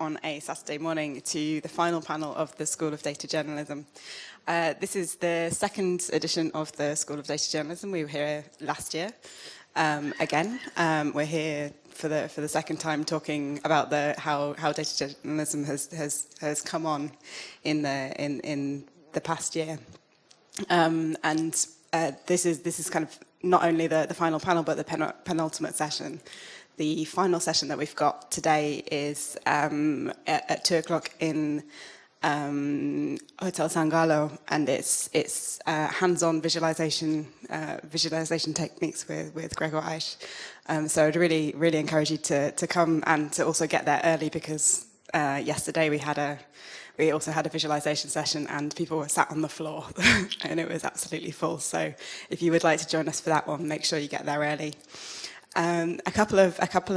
on a Saturday morning to the final panel of the School of Data Journalism. This is the second edition of the School of Data Journalism. We were here last year. Again, we're here for the second time talking about how data journalism has come on in the past year. This is kind of not only the final panel, but the penultimate session. The final session that we've got today is at 2 o'clock in Hotel Sangalo, and it's hands-on visualization techniques with Gregor Aish. So I'd really encourage you to come and to also get there early, because yesterday we also had a visualization session and people were sat on the floor and it was absolutely full. So if you would like to join us for that one, make sure you get there early. A couple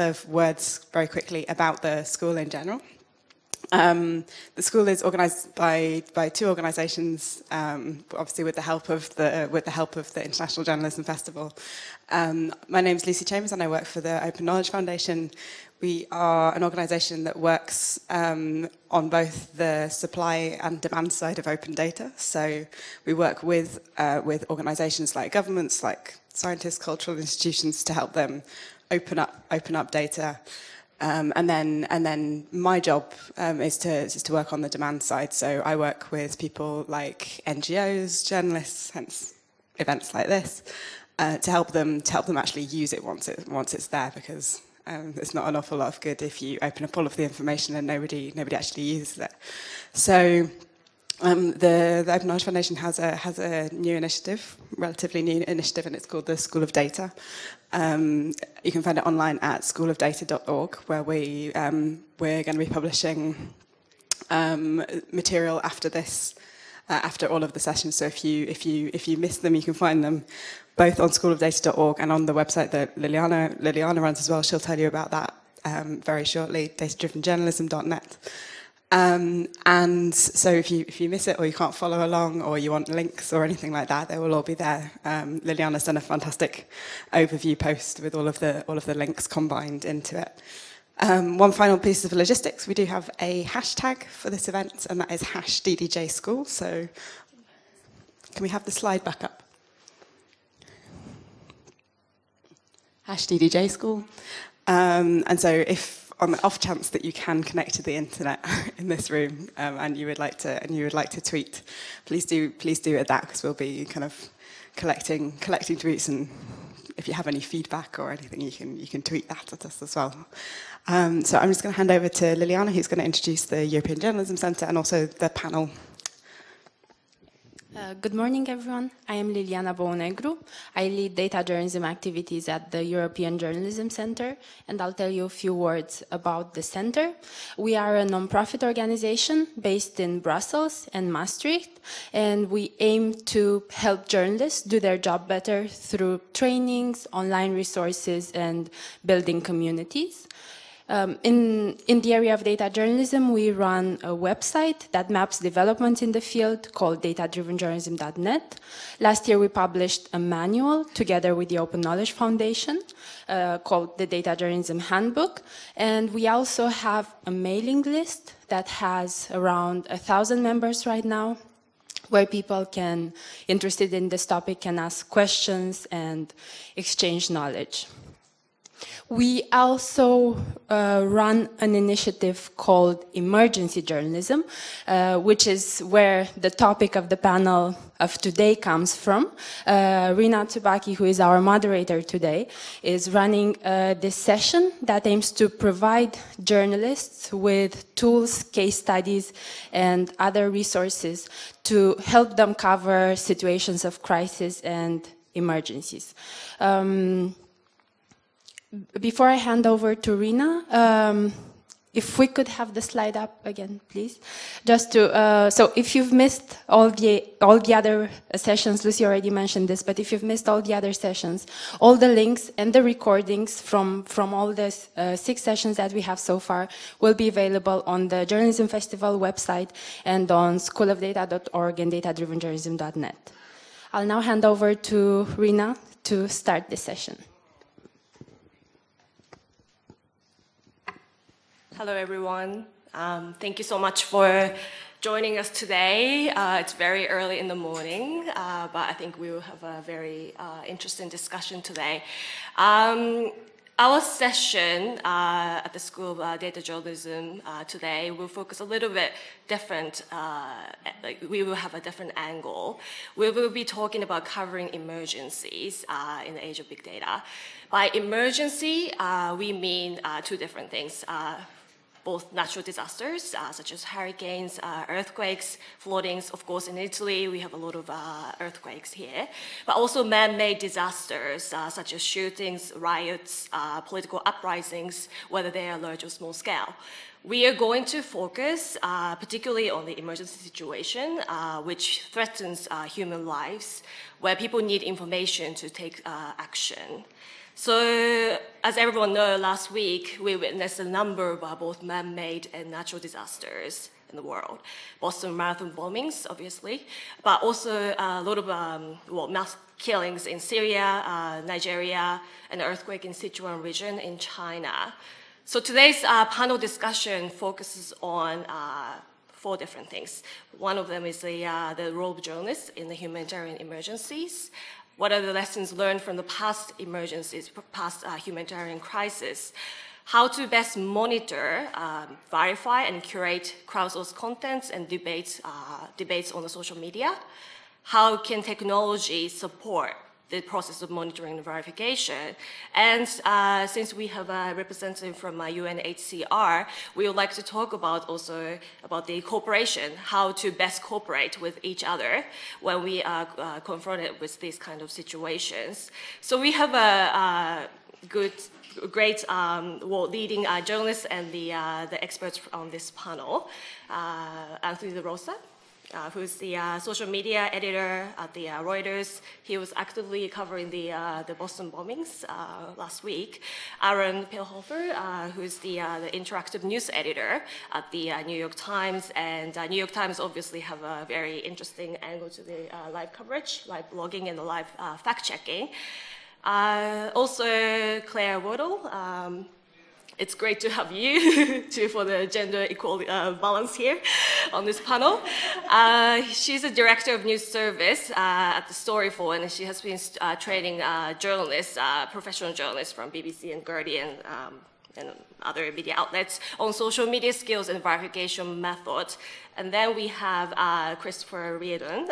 of words very quickly about the school in general. The school is organised by two organisations, obviously with the help of the International Journalism Festival. My name is Lucy Chambers and I work for the Open Knowledge Foundation. We are an organisation that works on both the supply and demand side of open data. So we work with organisations like governments, like scientists, cultural institutions, to help them open up data. And then my job is to work on the demand side. So I work with people like NGOs, journalists, hence events like this, to help them actually use it once it's there, because there's not an awful lot of good if you open up all of the information and nobody actually uses it. So the Open Knowledge Foundation has a new initiative, relatively new initiative, and it's called the School of Data. You can find it online at schoolofdata.org, where we're going to be publishing material after this, after all of the sessions. So if you miss them, you can find them both on schoolofdata.org and on the website that Liliana runs as well. She'll tell you about that very shortly, datadrivenjournalism.net. And so if you miss it, or you can't follow along, or you want links or anything like that, they will all be there. Liliana's done a fantastic overview post with all of the links combined into it. One final piece of logistics: we do have a hashtag for this event, and that is #DDJSchool. So can we have the slide back up? #DDJSchool. And so if on the off chance that you can connect to the internet in this room, and you would like to tweet, please do at that, because we'll be kind of collecting tweets, and if you have any feedback or anything, you can tweet that at us as well. So I'm just going to hand over to Liliana, who's going to introduce the European Journalism Centre and also the panel. Good morning, everyone. I am Liliana Bounegru. I lead data journalism activities at the European Journalism Centre, and I'll tell you a few words about the centre. We are a non-profit organization based in Brussels and Maastricht, and we aim to help journalists do their job better through trainings, online resources, and building communities. In the area of data journalism, we run a website that maps developments in the field called datadrivenjournalism.net. Last year, we published a manual together with the Open Knowledge Foundation called the Data Journalism Handbook. And we also have a mailing list that has around 1,000 members right now, where people interested in this topic can ask questions and exchange knowledge. We also run an initiative called Emergency Journalism, which is where the topic of the panel of today comes from. Rina Tsubaki, who is our moderator today, is running this session that aims to provide journalists with tools, case studies, and other resources to help them cover situations of crisis and emergencies. Before I hand over to Rina, if we could have the slide up again, please. Just to, so if you've missed all the other sessions, Lucy already mentioned this, but if you've missed all the other sessions, all the links and the recordings from all the 6 sessions that we have so far will be available on the Journalism Festival website and on schoolofdata.org and datadrivenjournalism.net. I'll now hand over to Rina to start this session. Hello, everyone. Thank you so much for joining us today. It's very early in the morning, but I think we will have a very interesting discussion today. Our session at the School of Data Journalism today will focus a little bit different. We will have a different angle. We will be talking about covering emergencies in the age of big data. By emergency, we mean two different things. Both natural disasters, such as hurricanes, earthquakes, floodings. Of course, in Italy, we have a lot of earthquakes here, but also man-made disasters, such as shootings, riots, political uprisings, whether they are large or small scale. We are going to focus particularly on the emergency situation, which threatens human lives, where people need information to take action. So, as everyone knows, last week we witnessed a number of both man-made and natural disasters in the world. Boston Marathon bombings, obviously, but also a lot of mass killings in Syria, Nigeria, and the earthquake in Sichuan region in China. So today's panel discussion focuses on four different things. One of them is the role of journalists in the humanitarian emergencies. What are the lessons learned from the past emergencies, past humanitarian crisis? How to best monitor, verify, and curate crowdsourced contents and debates on the social media? How can technology support the process of monitoring and verification? And since we have a representative from UNHCR, we would like to talk about also about the cooperation, how to best cooperate with each other when we are confronted with these kind of situations. So we have a great leading journalists and the experts on this panel. Anthony Rosa, who's the social media editor at the Reuters. He was actively covering the Boston bombings last week. Aron Pilhofer, who's the interactive news editor at the New York Times. And New York Times obviously have a very interesting angle to the live coverage, live blogging, and the live fact-checking. Also, Claire Wardle. It's great to have you for the gender equality balance here on this panel. She's a director of news service at the Storyfull, and she has been training journalists, professional journalists from BBC and Guardian and other media outlets on social media skills and verification methods. And then we have Christopher Reardon.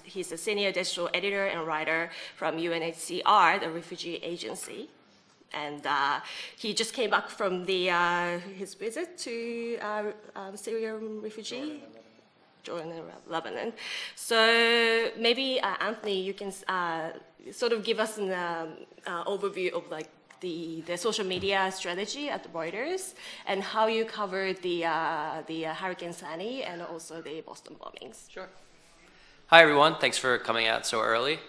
He's a senior digital editor and writer from UNHCR, the Refugee Agency. And he just came back from his visit to Syrian refugee, Jordan and Lebanon. So maybe Anthony, you can sort of give us an overview of like the social media strategy at the Reuters and how you covered the Hurricane Sandy and also the Boston bombings. Sure. Hi everyone, thanks for coming out so early.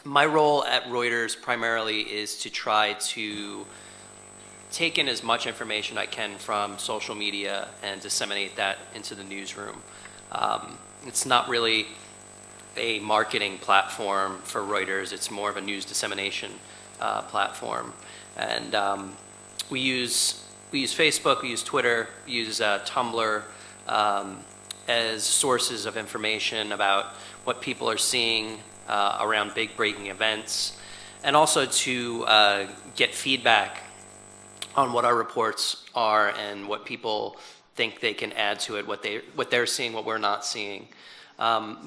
My role at Reuters primarily is to try to take in as much information I can from social media and disseminate that into the newsroom. It's not really a marketing platform for Reuters, it's more of a news dissemination platform. And we use Facebook, we use Twitter, we use Tumblr as sources of information about what people are seeing around big breaking events, and also to get feedback on what our reports are and what people think they can add to it, what they're seeing, what we're not seeing.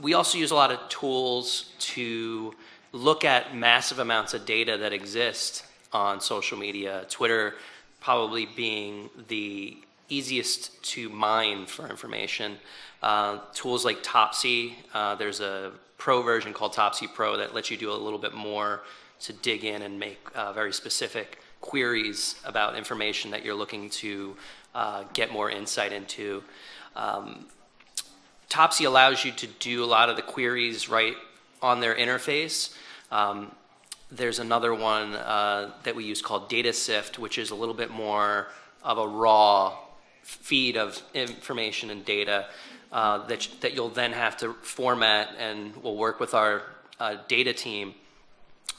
We also use a lot of tools to look at massive amounts of data that exist on social media, Twitter probably being the easiest to mine for information. Tools like Topsy, there's a pro version called Topsy Pro that lets you do a little bit more to dig in and make very specific queries about information that you're looking to get more insight into. Topsy allows you to do a lot of the queries right on their interface. There's another one that we use called Data Sift, which is a little bit more of a raw feed of information and data that you'll then have to format, and we'll work with our data team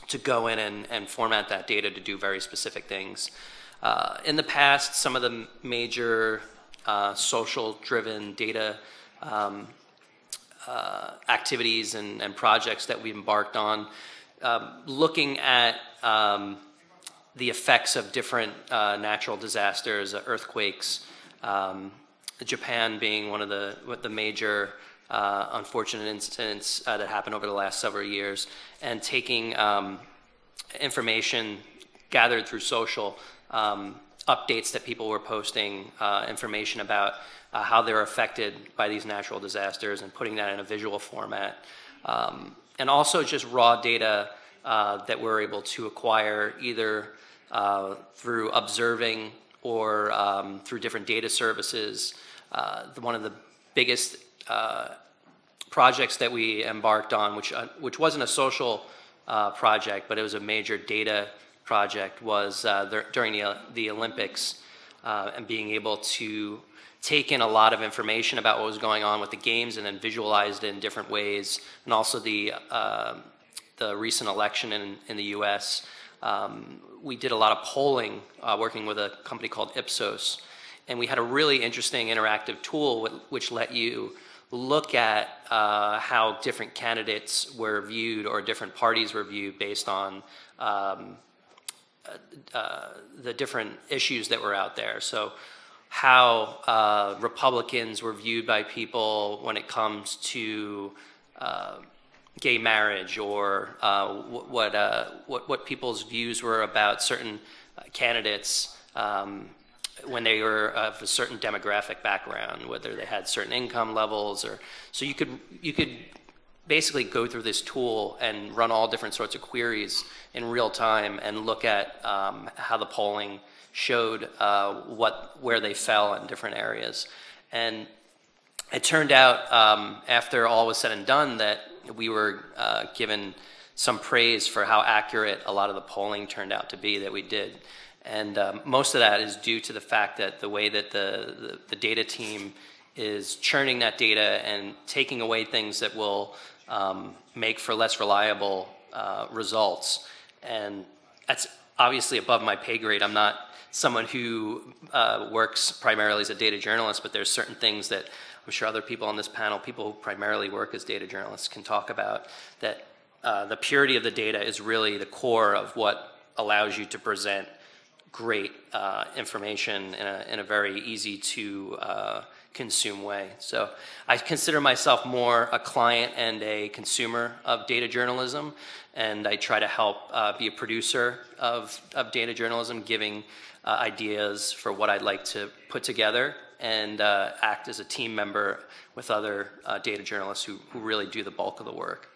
to go in and format that data to do very specific things. In the past, some of the major social-driven data activities and projects that we embarked on, looking at the effects of different natural disasters, earthquakes, Japan being one of the major unfortunate incidents that happened over the last several years, and taking information gathered through social, updates that people were posting, information about how they're affected by these natural disasters, and putting that in a visual format. And also just raw data that we're able to acquire either through observing or through different data services. One of the biggest projects that we embarked on, which wasn't a social project, but it was a major data project, was during the Olympics, and being able to take in a lot of information about what was going on with the games and then visualized it in different ways. And also the recent election in the US, we did a lot of polling working with a company called Ipsos, and we had a really interesting interactive tool which let you look at how different candidates were viewed or different parties were viewed based on the different issues that were out there. So how Republicans were viewed by people when it comes to gay marriage, or what people's views were about certain candidates when they were of a certain demographic background, whether they had certain income levels, or so you could basically go through this tool and run all different sorts of queries in real time and look at how the polling showed where they fell in different areas. And it turned out after all was said and done that we were given some praise for how accurate a lot of the polling turned out to be that we did. And most of that is due to the fact that the way that the data team is churning that data and taking away things that will make for less reliable results. And that's obviously above my pay grade. I'm not someone who works primarily as a data journalist, but there's certain things that I'm sure other people on this panel, people who primarily work as data journalists, can talk about, that the purity of the data is really the core of what allows you to present great information in a very easy to consume way. So I consider myself more a client and a consumer of data journalism, and I try to help be a producer of data journalism, giving ideas for what I'd like to put together, and act as a team member with other data journalists who really do the bulk of the work.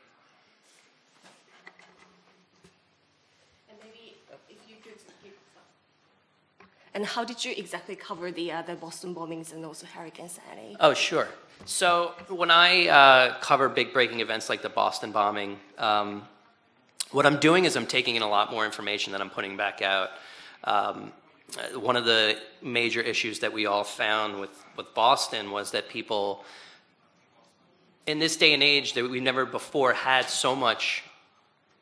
And how did you exactly cover the Boston bombings and also Hurricane Sandy? Oh, sure. So when I cover big breaking events like the Boston bombing, what I'm doing is I'm taking in a lot more information that I'm putting back out. One of the major issues that we all found with Boston was that people, in this day and age, that we've never before had so much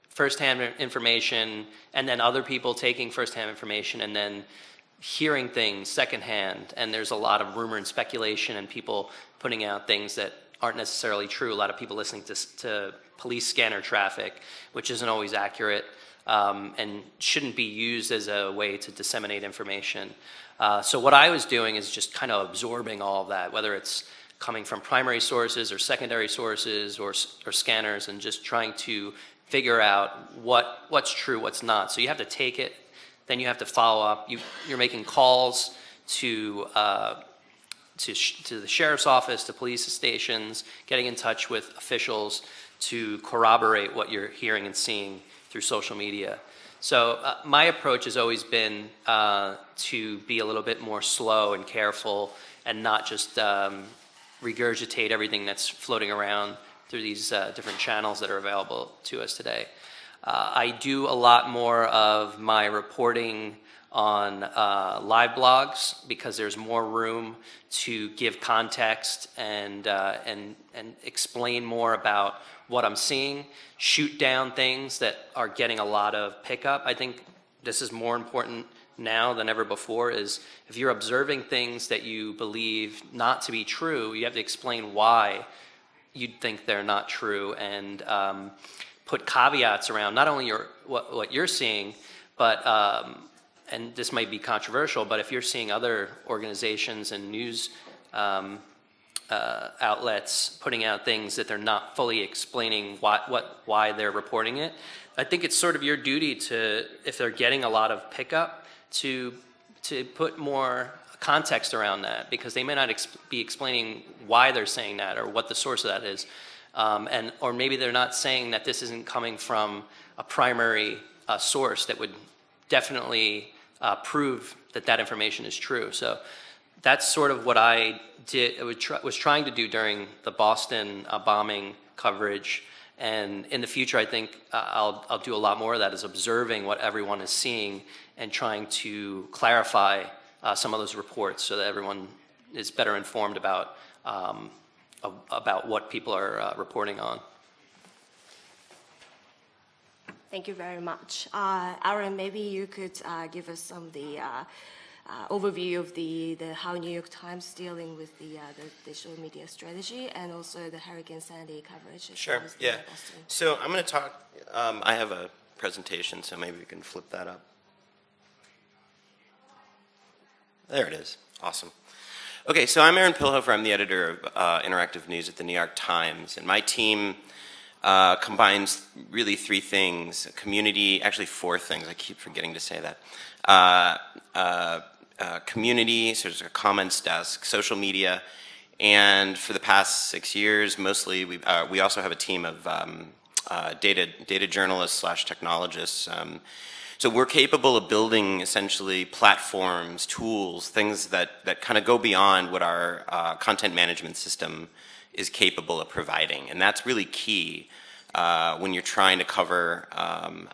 firsthand information, and then other people taking firsthand information and then hearing things secondhand, and there's a lot of rumor and speculation and people putting out things that aren't necessarily true. A lot of people listening to police scanner traffic, which isn't always accurate, and shouldn't be used as a way to disseminate information. So what I was doing is just kind of absorbing all of that, whether it's coming from primary sources or secondary sources or scanners, and just trying to figure out what's true, what's not. So you have to take it, then you have to follow up. You're making calls to the sheriff's office, to police stations, getting in touch with officials to corroborate what you're hearing and seeing through social media. So my approach has always been to be a little bit more slow and careful, and not just regurgitate everything that's floating around through these different channels that are available to us today. I do a lot more of my reporting on live blogs, because there's more room to give context and explain more about what I'm seeing, shoot down things that are getting a lot of pickup. I think this is more important now than ever before is if you're observing things that you believe not to be true, you have to explain why you think they're not true, and put caveats around not only what you're seeing, but and this might be controversial, but if you're seeing other organizations and news outlets putting out things that they're not fully explaining why they're reporting it, I think it's sort of your duty to, if they're getting a lot of pickup, to put more context around that, because they may not be explaining why they're saying that or what the source of that is, or maybe they're not saying that this isn't coming from a primary source that would definitely prove that that information is true. So that's sort of what I was trying to do during the Boston bombing coverage. And in the future, I think I'll do a lot more of that, is observing what everyone is seeing and trying to clarify some of those reports so that everyone is better informed about what people are reporting on. Thank you very much. Aron, maybe you could give us some of the overview of the how New York Times is dealing with the digital media strategy, and also the Hurricane Sandy coverage. Sure, yeah. So I'm going to talk, I have a presentation, so maybe we can flip that up. There it is. Awesome. Okay, so I'm Aron Pilhofer. I'm the editor of interactive news at the New York Times, and my team combines really three things: community, actually four things. I keep forgetting to say that. Community, so there's a comments desk, social media, and for the past 6 years, mostly we also have a team of data journalists / technologists. So we're capable of building essentially platforms, tools, things that kind of go beyond what our content management system is capable of providing. And that's really key when you're trying to cover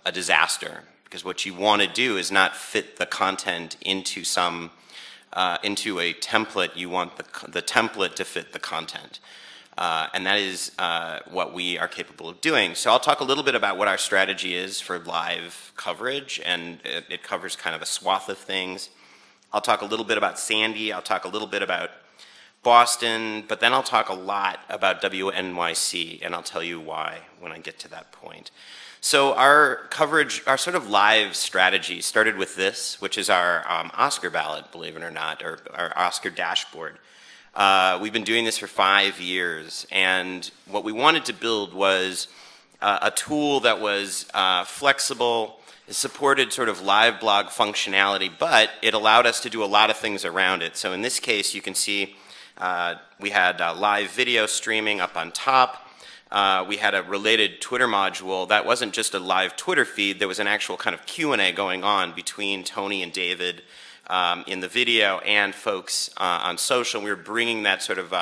a disaster, because what you want to do is not fit the content into into a template. You want the template to fit the content. And that is what we are capable of doing. So I'll talk a little bit about what our strategy is for live coverage, and it covers kind of a swath of things. I'll talk a little bit about Sandy, I'll talk a little bit about Boston, but then I'll talk a lot about WNYC, and I'll tell you why when I get to that point. So our coverage, our sort of live strategy started with this, which is our Oscar ballot, believe it or not, or our Oscar dashboard. We've been doing this for 5 years, and what we wanted to build was a tool that was flexible, supported sort of live blog functionality, but it allowed us to do a lot of things around it. So in this case, you can see we had live video streaming up on top. We had a related Twitter module that wasn't just a live Twitter feed. There was an actual kind of Q&A going on between Tony and David in the video and folks on social. We were bringing that sort of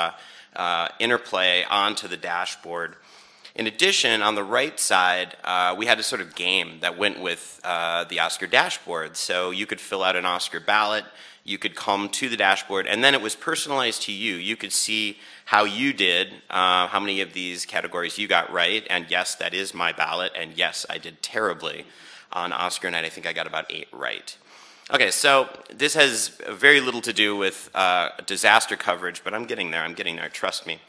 interplay onto the dashboard. In addition, on the right side, we had a sort of game that went with the Oscar dashboard. So you could fill out an Oscar ballot, you could come to the dashboard, and then it was personalized to you. You could see how you did, how many of these categories you got right, and yes, that is my ballot, and yes, I did terribly on Oscar night. I think I got about 8 right. Okay, so this has very little to do with disaster coverage, but I'm getting there, trust me.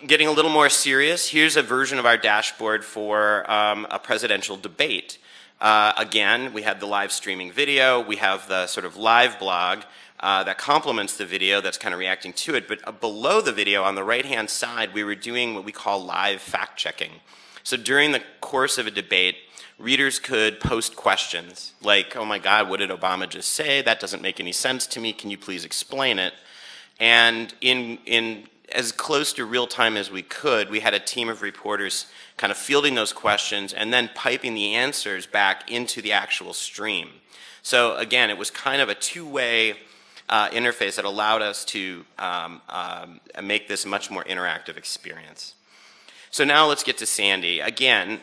Getting a little more serious, here's a version of our dashboard for a presidential debate. Again, we had the live streaming video, we have the sort of live blog that complements the video that's kind of reacting to it, but below the video on the right-hand side, we were doing what we call live fact-checking. So during the course of a debate, readers could post questions like, oh my God, what did Obama just say? That doesn't make any sense to me. Can you please explain it? And in as close to real time as we could, we had a team of reporters kind of fielding those questions and then piping the answers back into the actual stream. So again, it was kind of a two-way interface that allowed us to make this a much more interactive experience. So now let's get to Sandy. Again,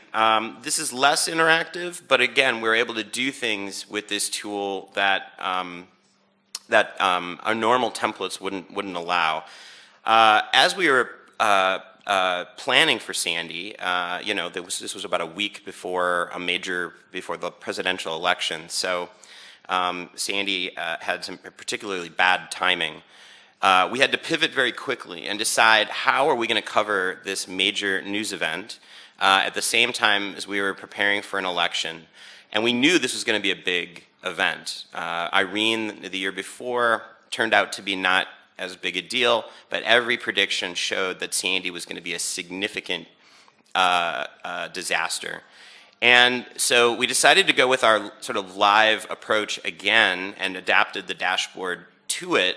this is less interactive, but again, we're able to do things with this tool that our normal templates wouldn't allow. As we were planning for Sandy, you know, this was about a week before before the presidential election. So Sandy had some particularly bad timing. We had to pivot very quickly and decide how are we going to cover this major news event at the same time as we were preparing for an election. And we knew this was going to be a big event. Irene, the year before, turned out to be not as big a deal, but every prediction showed that Sandy was going to be a significant disaster. And so we decided to go with our sort of live approach again and adapted the dashboard to it.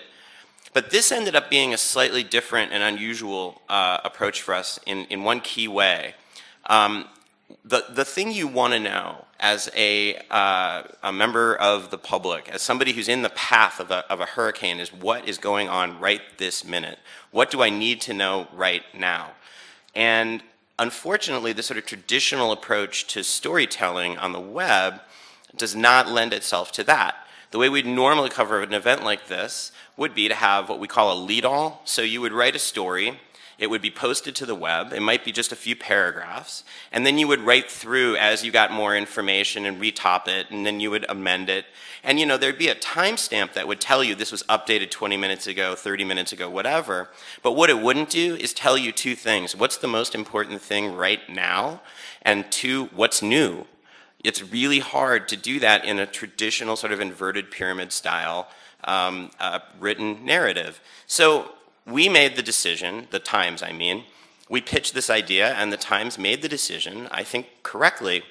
But this ended up being a slightly different and unusual approach for us in one key way. The thing you want to know as a member of the public, as somebody who's in the path of a hurricane, is what is going on right this minute. What do I need to know right now? And unfortunately, the sort of traditional approach to storytelling on the web does not lend itself to that. The way we'd normally cover an event like this would be to have what we call a lead-all. So you would write a story, it would be posted to the web, it might be just a few paragraphs, and then you would write through as you got more information and retop it, and then you would amend it. And you know, there'd be a timestamp that would tell you this was updated 20 minutes ago, 30 minutes ago, whatever. But what it wouldn't do is tell you two things. What's the most important thing right now? And two, what's new? It's really hard to do that in a traditional sort of inverted pyramid style written narrative. So we made the decision, the Times I mean, we pitched this idea and the Times made the decision, I think correctly,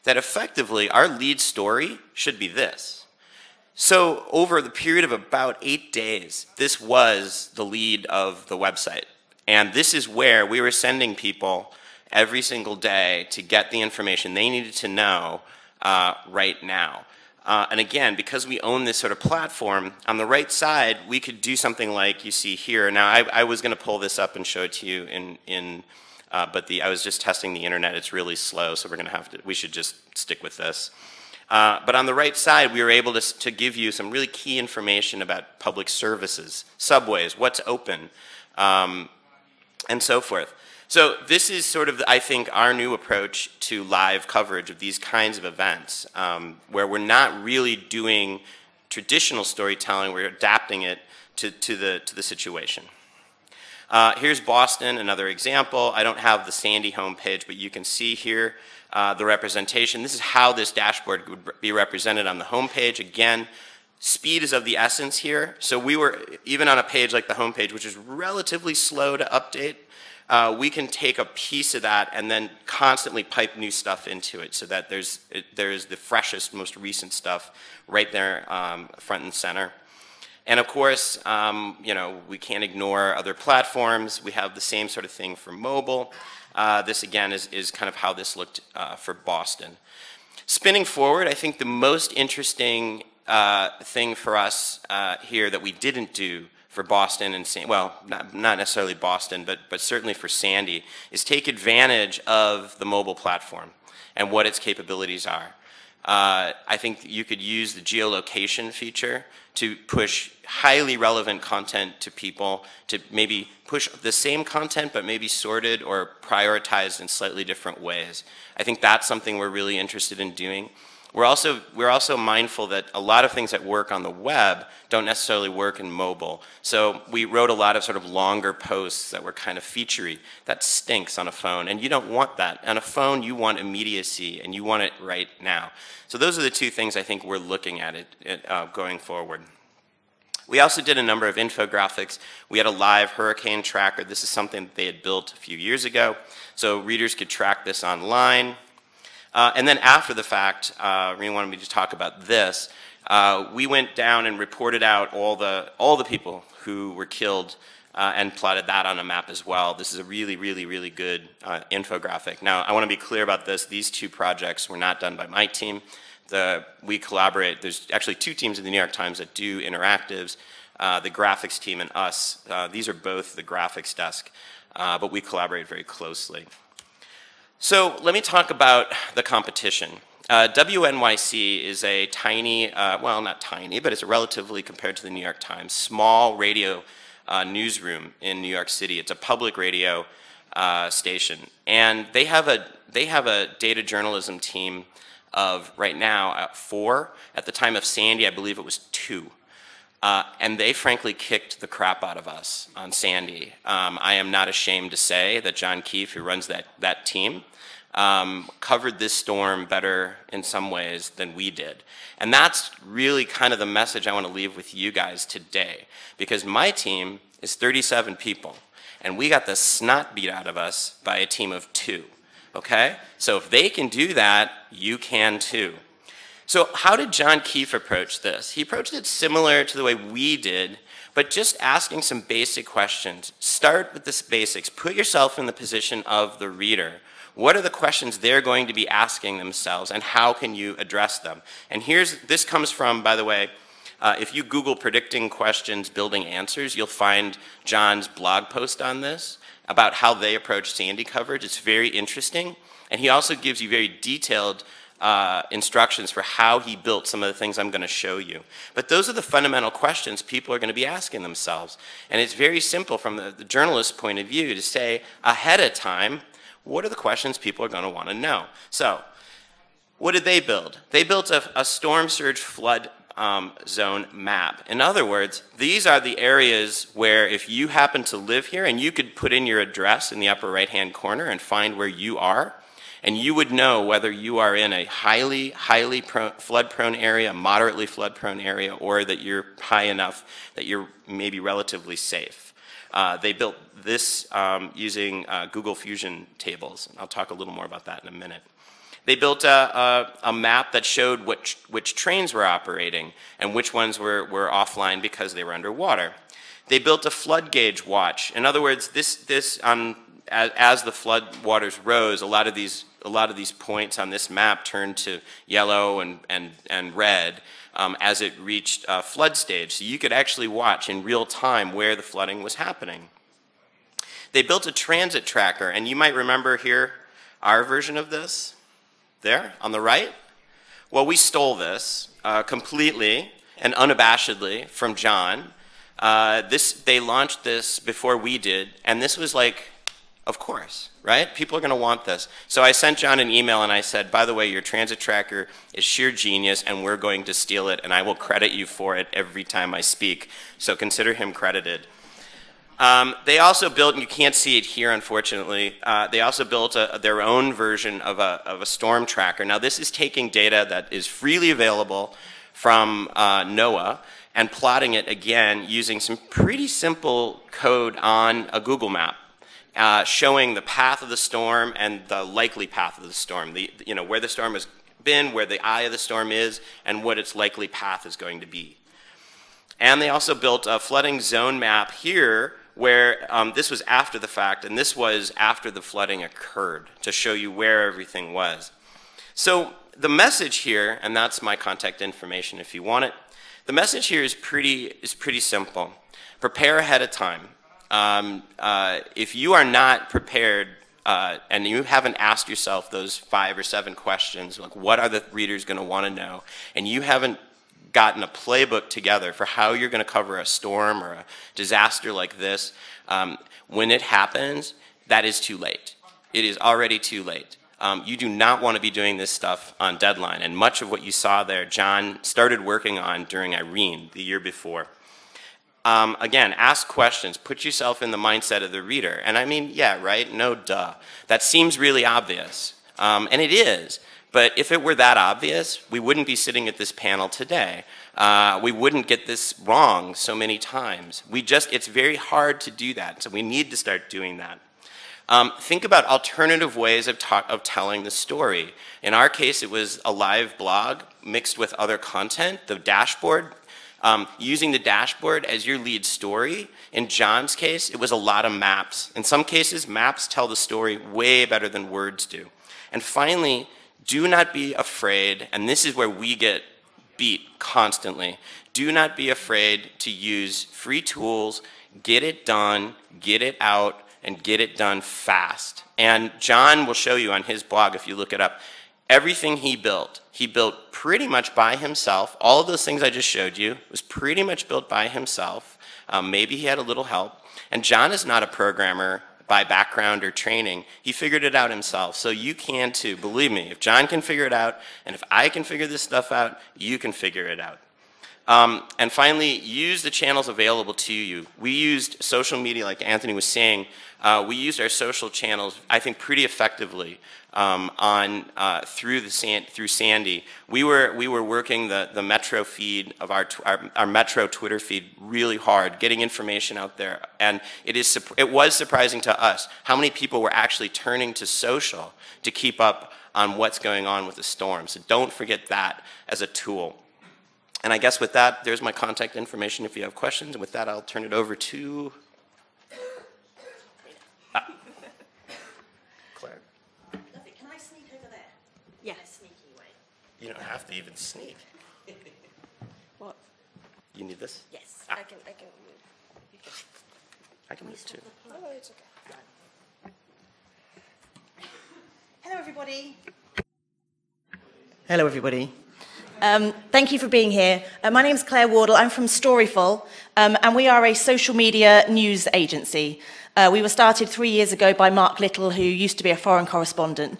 that effectively our lead story should be this. So over the period of about 8 days, this was the lead of the website. And this is where we were sending people every single day to get the information they needed to know right now. And again, because we own this sort of platform, on the right side, we could do something like you see here. Now, I was going to pull this up and show it to you but I was just testing the internet. It's really slow, so we should just stick with this. But on the right side, we were able to give you some really key information about public services, subways, what's open, and so forth. So this is sort of, I think, our new approach to live coverage of these kinds of events, where we're not really doing traditional storytelling, we're adapting it to the situation. Here's Boston, another example. I don't have the Sandy homepage, but you can see here the representation. This is how this dashboard would be represented on the homepage. Again, speed is of the essence here. So we were, even on a page like the homepage, which is relatively slow to update, we can take a piece of that and then constantly pipe new stuff into it so that there's the freshest, most recent stuff right there front and center. And of course, you know, we can't ignore other platforms. We have the same sort of thing for mobile. This again is kind of how this looked for Boston. Spinning forward, I think the most interesting thing for us here that we didn't do for Boston and Sandy, well, not necessarily Boston, but certainly for Sandy, is take advantage of the mobile platform and what its capabilities are. I think you could use the geolocation feature to push highly relevant content to people, to maybe push the same content but maybe sorted or prioritized in slightly different ways. I think that's something we're really interested in doing. We're also mindful that a lot of things that work on the web don't necessarily work in mobile. So we wrote a lot of sort of longer posts that were kind of featurey. That stinks on a phone, and you don't want that. On a phone, you want immediacy, and you want it right now. So those are the two things I think we're looking at going forward. We also did a number of infographics. We had a live hurricane tracker. This is something that they had built a few years ago, so readers could track this online. And then after the fact, Rina wanted me to talk about this. We went down and reported out all the people who were killed and plotted that on a map as well. This is a really, really, really good infographic. Now, I want to be clear about this. These two projects were not done by my team. We collaborate. There's actually two teams in the New York Times that do interactives, the graphics team and us. These are both the graphics desk, but we collaborate very closely. So let me talk about the competition. WNYC is a tiny, well, not tiny, but it's a relatively, compared to the New York Times, small radio newsroom in New York City. It's a public radio station, and they have a data journalism team of, right now, 4. At the time of Sandy, I believe it was 2. And they frankly kicked the crap out of us on Sandy. I am not ashamed to say that John Keefe, who runs that team, covered this storm better in some ways than we did. And that's really kind of the message I want to leave with you guys today, because my team is 37 people, and we got the snot beat out of us by a team of 2, okay? So if they can do that, you can too. So how did John Keefe approach this? He approached it similar to the way we did, but just asking some basic questions. Start with the basics. Put yourself in the position of the reader. What are the questions they're going to be asking themselves, and how can you address them? And this comes from, by the way, if you Google predicting questions, building answers, you'll find John's blog post on this about how they approach Sandy coverage. It's very interesting. And he also gives you very detailed instructions for how he built some of the things I'm going to show you. But those are the fundamental questions people are going to be asking themselves. And it's very simple from the journalist's point of view to say ahead of time, what are the questions people are going to want to know? So, what did they build? They built a storm surge flood zone map. In other words, these are the areas where if you happen to live here, and you could put in your address in the upper right-hand corner and find where you are, and you would know whether you are in a highly flood-prone area, moderately flood-prone area, or that you're high enough that you're maybe relatively safe. They built this using Google Fusion tables. I'll talk a little more about that in a minute. They built a map that showed which trains were operating and which ones were offline because they were underwater. They built a flood gauge watch. In other words, as the flood waters rose, a lot of these points on this map turned to yellow and red as it reached flood stage. So you could actually watch in real time where the flooding was happening. They built a transit tracker, and you might remember here our version of this, there on the right. Well, we stole this completely and unabashedly from John. They launched this before we did, and this was like, of course, right? People are going to want this. So I sent John an email and I said, by the way, your transit tracker is sheer genius and we're going to steal it and I will credit you for it every time I speak. So consider him credited. They also built, and you can't see it here unfortunately, they also built their own version of a storm tracker. Now this is taking data that is freely available from NOAA and plotting it again using some pretty simple code on a Google map. Showing the path of the storm and the likely path of the storm, where the storm has been, where the eye of the storm is, and what its likely path is going to be. And they also built a flooding zone map here where this was after the fact, and this was after the flooding occurred to show you where everything was. So the message here, and that's my contact information if you want it, the message here is pretty simple. Prepare ahead of time. If you are not prepared and you haven't asked yourself those 5 or 7 questions, like what are the readers going to want to know, and you haven't gotten a playbook together for how you're going to cover a storm or a disaster like this, when it happens, that is too late. It is already too late. You do not want to be doing this stuff on deadline, and much of what you saw there, John started working on during Irene the year before. Again, ask questions. Put yourself in the mindset of the reader. And I mean, yeah, right? No, duh. That seems really obvious. And it is. But if it were that obvious, we wouldn't be sitting at this panel today. We wouldn't get this wrong so many times. It's very hard to do that. So we need to start doing that. Think about alternative ways of telling the story. In our case, it was a live blog mixed with other content, the dashboard. Using the dashboard as your lead story. In John's case, it was a lot of maps. In some cases, maps tell the story way better than words do. And finally, do not be afraid, and this is where we get beat constantly, do not be afraid to use free tools, get it done, get it out, and get it done fast. And John will show you on his blog, if you look it up, everything he built pretty much by himself. All of those things I just showed you was pretty much built by himself. Maybe he had a little help. And John is not a programmer by background or training. He figured it out himself. So you can too. Believe me, if John can figure it out, and if I can figure this stuff out, you can figure it out. And finally, use the channels available to you. We used social media, like Anthony was saying. We used our social channels, I think, pretty effectively through Sandy. We were working the Metro feed of our Metro Twitter feed really hard, getting information out there, and it was surprising to us how many people were actually turning to social to keep up on what's going on with the storm. So don't forget that as a tool. And I guess with that, there's my contact information if you have questions. And with that, I'll turn it over to Claire. Lovely. Can I sneak over there? Yeah. Sneaky way. You don't have to even sneak. What? You need this? Yes. I can I can move too. Oh, it's okay. Hello, everybody. Hello, everybody. Thank you for being here. My name is Claire Wardle. I'm from Storyfull, and we are a social media news agency. We were started 3 years ago by Mark Little, who used to be a foreign correspondent.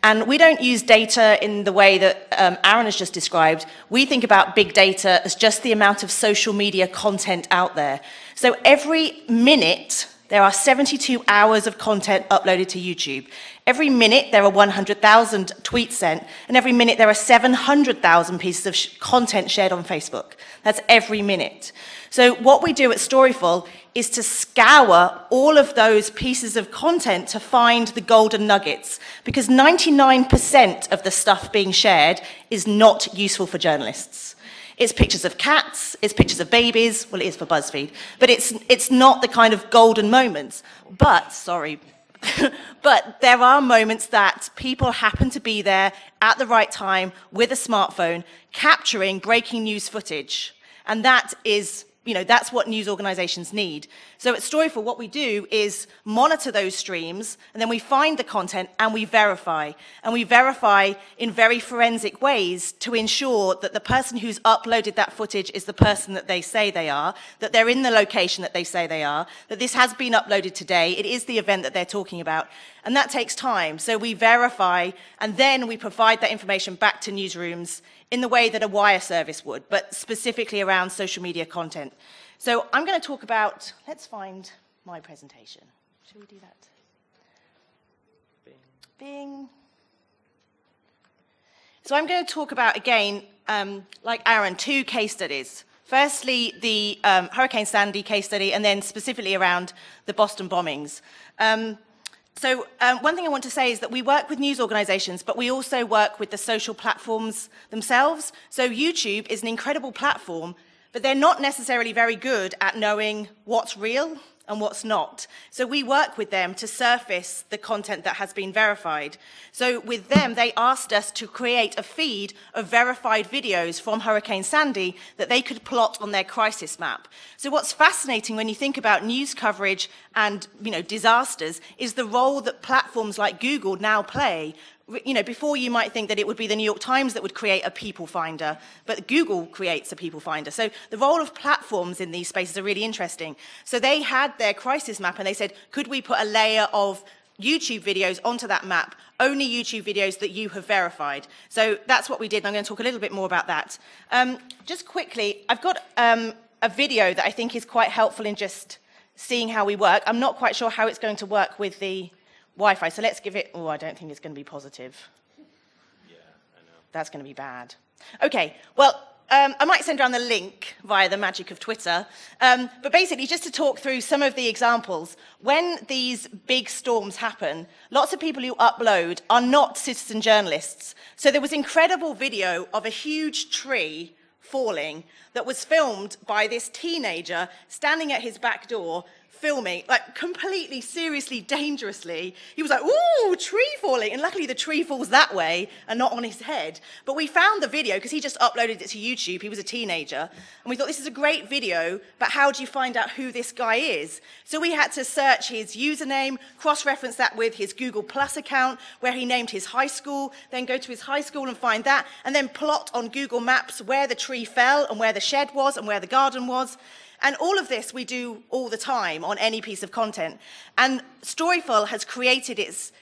And we don't use data in the way that Aron has just described. We think about big data as just the amount of social media content out there. So every minute, there are 72 hours of content uploaded to YouTube. Every minute, there are 100,000 tweets sent, and every minute, there are 700,000 pieces of content shared on Facebook. That's every minute. So what we do at Storyfull is to scour all of those pieces of content to find the golden nuggets, because 99% of the stuff being shared is not useful for journalists. It's pictures of cats, it's pictures of babies, well, it is for BuzzFeed, but it's not the kind of golden moments. But, sorry, but there are moments that people happen to be there at the right time with a smartphone, capturing breaking news footage. And that is, that's what news organizations need. So at Storyfull, what we do is monitor those streams, and then we find the content and we verify. And we verify in very forensic ways to ensure that the person who's uploaded that footage is the person that they say they are, that they're in the location that they say they are, that this has been uploaded today, it is the event that they're talking about. And that takes time. So we verify, and then we provide that information back to newsrooms in the way that a wire service would, but specifically around social media content. So I'm going to talk about, let's find my presentation. Shall we do that? Bing. So I'm going to talk about, again, like Aron, 2 case studies. Firstly, the Hurricane Sandy case study, and then specifically around the Boston bombings. So one thing I want to say is that we work with news organizations, but we also work with the social platforms themselves. So YouTube is an incredible platform, but they're not necessarily very good at knowing what's real and what's not. So we work with them to surface the content that has been verified. So with them, they asked us to create a feed of verified videos from Hurricane Sandy that they could plot on their crisis map. So what's fascinating when you think about news coverage and disasters is the role that platforms like Google now play. Before you might think that it would be the New York Times that would create a people finder, but Google creates a people finder. So the role of platforms in these spaces are really interesting. So they had their crisis map and they said, could we put a layer of YouTube videos onto that map, only YouTube videos that you have verified? So that's what we did, and I'm going to talk a little bit more about that. Just quickly, I've got a video that I think is quite helpful in just seeing how we work. I'm not quite sure how it's going to work with the Wi-Fi, so let's give it, I don't think it's going to be positive. Yeah, I know. That's going to be bad. Okay, well, I might send around the link via the magic of Twitter, but basically just to talk through some of the examples. When these big storms happen, lots of people who upload are not citizen journalists. So there was incredible video of a huge tree falling that was filmed by this teenager standing at his back door, filming, like completely, seriously, dangerously. He was like, ooh, tree falling. And luckily the tree falls that way and not on his head. But we found the video because he just uploaded it to YouTube. He was a teenager. And we thought, this is a great video, but how do you find out who this guy is? So we had to search his username, cross-reference that with his Google Plus account, where he named his high school, then go to his high school and find that, and then plot on Google Maps where the tree fell and where the shed was and where the garden was. And all of this we do all the time on any piece of content. And Storyfull has created its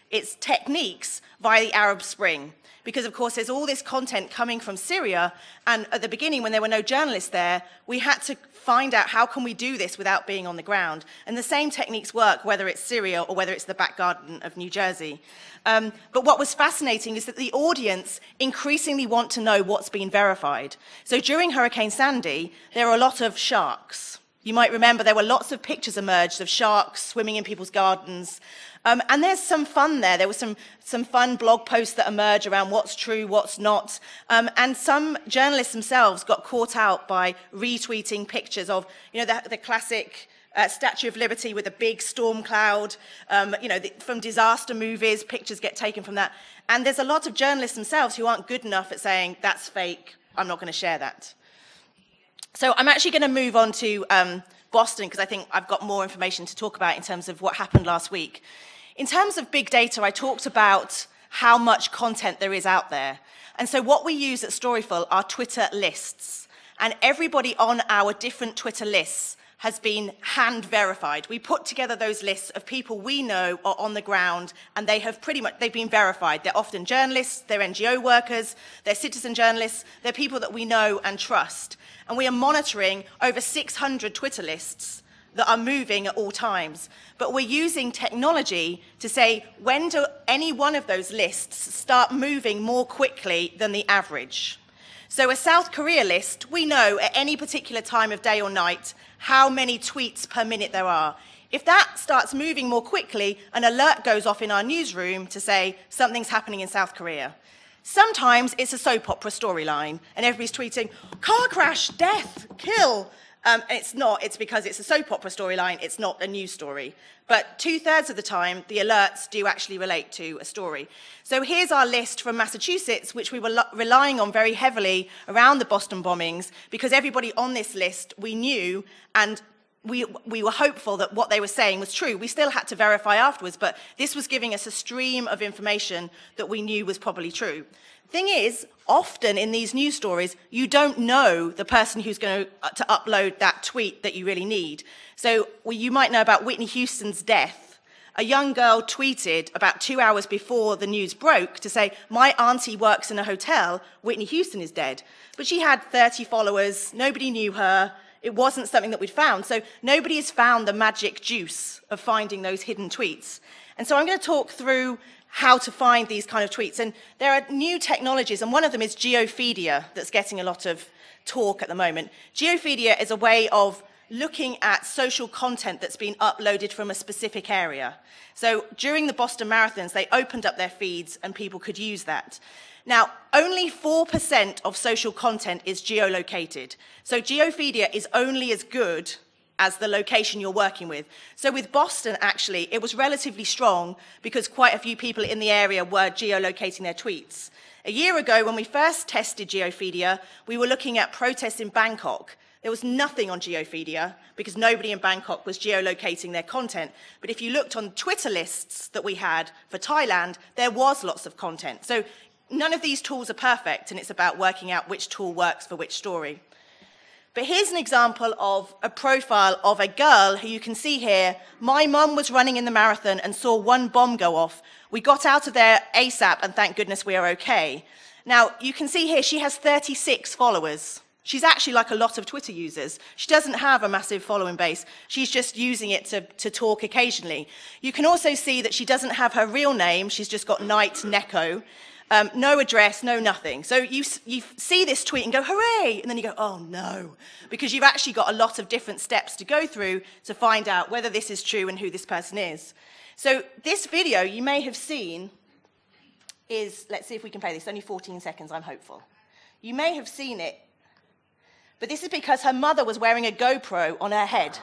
techniques via the Arab Spring. Because, of course, there's all this content coming from Syria, and at the beginning, when there were no journalists there, we had to find out how can we do this without being on the ground. And the same techniques work, whether it's Syria or whether it's the back garden of New Jersey. But what was fascinating is that the audience increasingly want to know what's been verified. So during Hurricane Sandy, there were a lot of sharks. You might remember there were lots of pictures emerged of sharks swimming in people's gardens. And there's some fun there. There were some fun blog posts that emerge around what's true, what's not. And some journalists themselves got caught out by retweeting pictures of, the classic Statue of Liberty with a big storm cloud. From disaster movies, pictures get taken from that. And there's a lot of journalists themselves who aren't good enough at saying, that's fake, I'm not going to share that. So I'm actually going to move on to Boston, because I think I've got more information to talk about in terms of what happened last week. In terms of big data, I talked about how much content there is out there. And so what we use at Storyfull are Twitter lists. And everybody on our different Twitter lists has been hand verified. We put together those lists of people we know are on the ground, and they've been verified. They're often journalists, they're NGO workers, they're citizen journalists, they're people that we know and trust. And we are monitoring over 600 Twitter lists that are moving at all times. But we're using technology to say, when do any one of those lists start moving more quickly than the average? So a South Korea list, we know at any particular time of day or night how many tweets per minute there are. If that starts moving more quickly, an alert goes off in our newsroom to say something's happening in South Korea. Sometimes it's a soap opera storyline, and everybody's tweeting, car crash, death, kill. It's not, it's because it's a soap opera storyline, it's not a news story. But 2/3 of the time, the alerts do actually relate to a story. So here's our list from Massachusetts, which we were relying on very heavily around the Boston bombings, because everybody on this list we knew, and we were hopeful that what they were saying was true. We still had to verify afterwards, but this was giving us a stream of information that we knew was probably true. Thing is, often in these news stories, you don't know the person who's going to upload that tweet that you really need. So you might know about Whitney Houston's death. A young girl tweeted about 2 hours before the news broke to say, my auntie works in a hotel, Whitney Houston is dead. But she had 30 followers, nobody knew her, it wasn't something that we'd found. So nobody has found the magic juice of finding those hidden tweets. And so I'm going to talk through how to find these kind of tweets. And there are new technologies, and one of them is Geophedia that's getting a lot of talk at the moment. Geophedia is a way of looking at social content that's been uploaded from a specific area. So during the Boston Marathons, they opened up their feeds and people could use that. Now, only 4% of social content is geolocated. So Geophedia is only as good as the location you're working with. So with Boston, actually, it was relatively strong because quite a few people in the area were geolocating their tweets. A year ago, when we first tested Geophedia, we were looking at protests in Bangkok. There was nothing on Geophedia because nobody in Bangkok was geolocating their content. But if you looked on Twitter lists that we had for Thailand, there was lots of content. So none of these tools are perfect, and it's about working out which tool works for which story. But here's an example of a profile of a girl who you can see here. My mum was running in the marathon and saw one bomb go off. We got out of there ASAP, and thank goodness we are okay. Now, you can see here she has 36 followers. She's actually like a lot of Twitter users. She doesn't have a massive following base. She's just using it to talk occasionally. You can also see that she doesn't have her real name. She's just got Knight Neko. No address, no nothing. So you see this tweet and go, hooray! And then you go, oh no, because you've actually got a lot of different steps to go through to find out whether this is true and who this person is. So this video you may have seen is, let's see if we can play this, only 14 seconds, I'm hopeful. You may have seen it, but this is because her mother was wearing a GoPro on her head.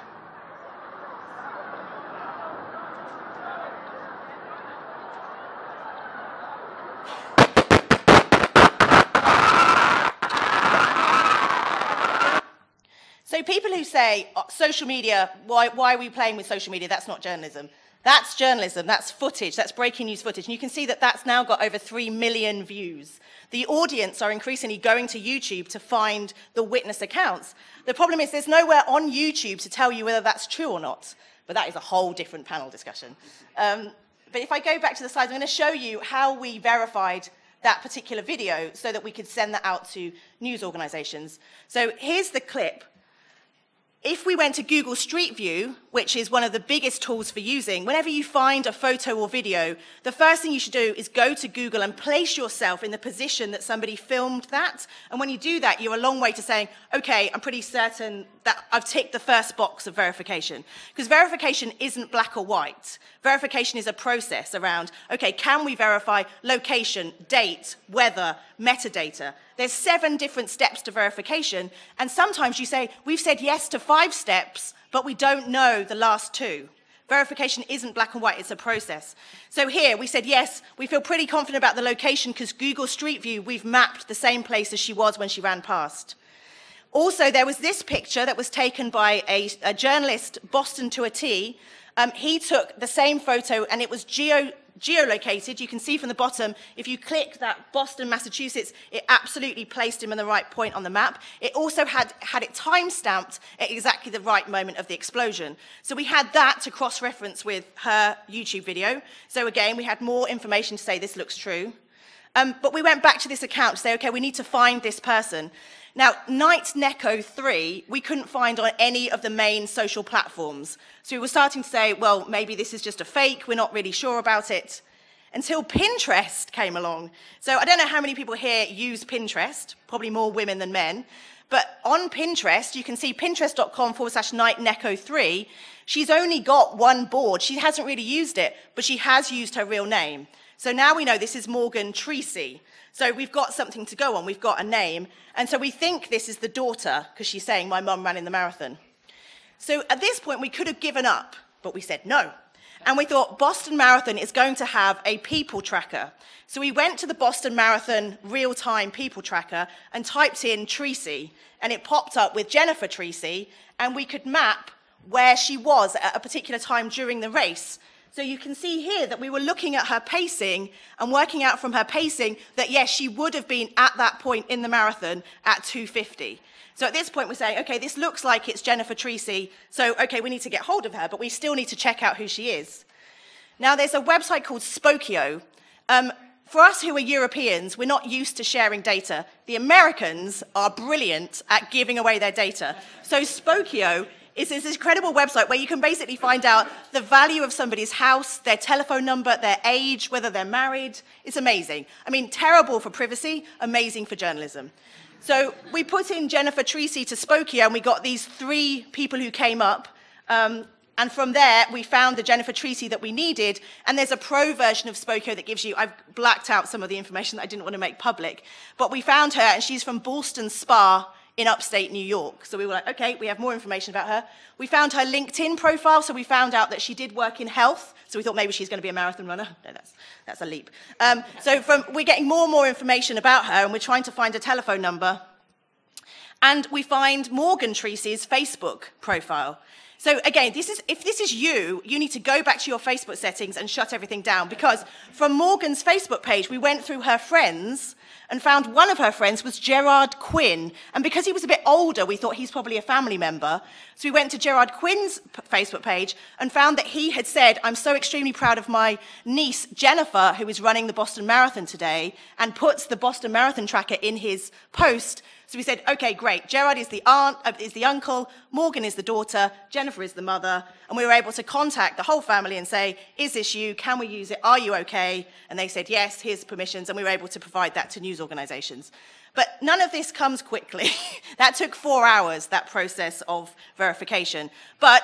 So people who say, social media, why are we playing with social media? That's not journalism. That's journalism, that's footage, that's breaking news footage. And you can see that that's now got over 3 million views. The audience are increasingly going to YouTube to find the witness accounts. The problem is there's nowhere on YouTube to tell you whether that's true or not. But that is a whole different panel discussion. But if I go back to the slides, I'm going to show you how we verified that particular video so that we could send that out to news organizations. So here's the clip. If we went to Google Street View, which is one of the biggest tools for using, whenever you find a photo or video, the first thing you should do is go to Google and place yourself in the position that somebody filmed that. And when you do that, you're a long way to saying, okay, I'm pretty certain that I've ticked the first box of verification. Because verification isn't black or white. Verification is a process around, okay, can we verify location, date, weather, metadata? There's 7 different steps to verification, and sometimes you say, we've said yes to 5 steps, but we don't know the last 2. Verification isn't black and white, it's a process. So here, we said yes, we feel pretty confident about the location because Google Street View, we've mapped the same place as she was when she ran past. Also, there was this picture that was taken by a journalist, Boston to a T. He took the same photo, and it was geolocated. You can see from the bottom, if you click that Boston, Massachusetts, it absolutely placed him in the right point on the map. It also had it time-stamped at exactly the right moment of the explosion. So we had that to cross-reference with her YouTube video. So again, we had more information to say this looks true. But we went back to this account to say, okay, we need to find this person. Now, Night Neko 3, we couldn't find on any of the main social platforms. So we were starting to say, well, maybe this is just a fake, we're not really sure about it, until Pinterest came along. So I don't know how many people here use Pinterest, probably more women than men, but on Pinterest, you can see pinterest.com/NightNeko3, she's only got one board. She hasn't really used it, but she has used her real name. So now we know this is Morgan Treacy. So we've got something to go on, we've got a name. And so we think this is the daughter, because she's saying, my mum ran in the marathon. So at this point, we could have given up, but we said no. And we thought Boston Marathon is going to have a people tracker. So we went to the Boston Marathon real-time people tracker and typed in Treacy, and it popped up with Jennifer Treacy, and we could map where she was at a particular time during the race. So you can see here that we were looking at her pacing and working out from her pacing that, yes, she would have been at that point in the marathon at 2:50. So at this point, we're saying, okay, this looks like it's Jennifer Treacy, so, okay, we need to get hold of her, but we still need to check out who she is. Now, there's a website called Spokeo. For us who are Europeans, we're not used to sharing data. The Americans are brilliant at giving away their data. So Spokeo is this incredible website where you can basically find out the value of somebody's house, their telephone number, their age, whether they're married. It's amazing. I mean, terrible for privacy, amazing for journalism. So we put in Jennifer Treacy to Spokeo, and we got these 3 people who came up. And from there, we found the Jennifer Treacy that we needed. And there's a pro version of Spokeo that gives you, I've blacked out some of the information that I didn't want to make public. But we found her, and she's from Ballston Spa in upstate New York. So we were like, okay, we have more information about her. We found her LinkedIn profile, so we found out that she did work in health. So we thought maybe she's going to be a marathon runner. No, that's a leap. We're getting more and more information about her, and we're trying to find a telephone number. And we find Morgan Treacy's Facebook profile. So again, if this is you, you need to go back to your Facebook settings and shut everything down, because from Morgan's Facebook page, we went through her friends and found one of her friends was Gerard Quinn. And because he was a bit older, we thought he's probably a family member. So we went to Gerard Quinn's Facebook page and found that he had said, I'm so extremely proud of my niece, Jennifer, who is running the Boston Marathon today, and puts the Boston Marathon tracker in his post. So we said, okay, great. Gerard is the aunt, is the uncle, Morgan is the daughter, Jennifer is the mother, and we were able to contact the whole family and say, is this you? Can we use it? Are you okay? And they said, yes, here's permissions, and we were able to provide that to news organizations. But none of this comes quickly. That took 4 hours, that process of verification. But,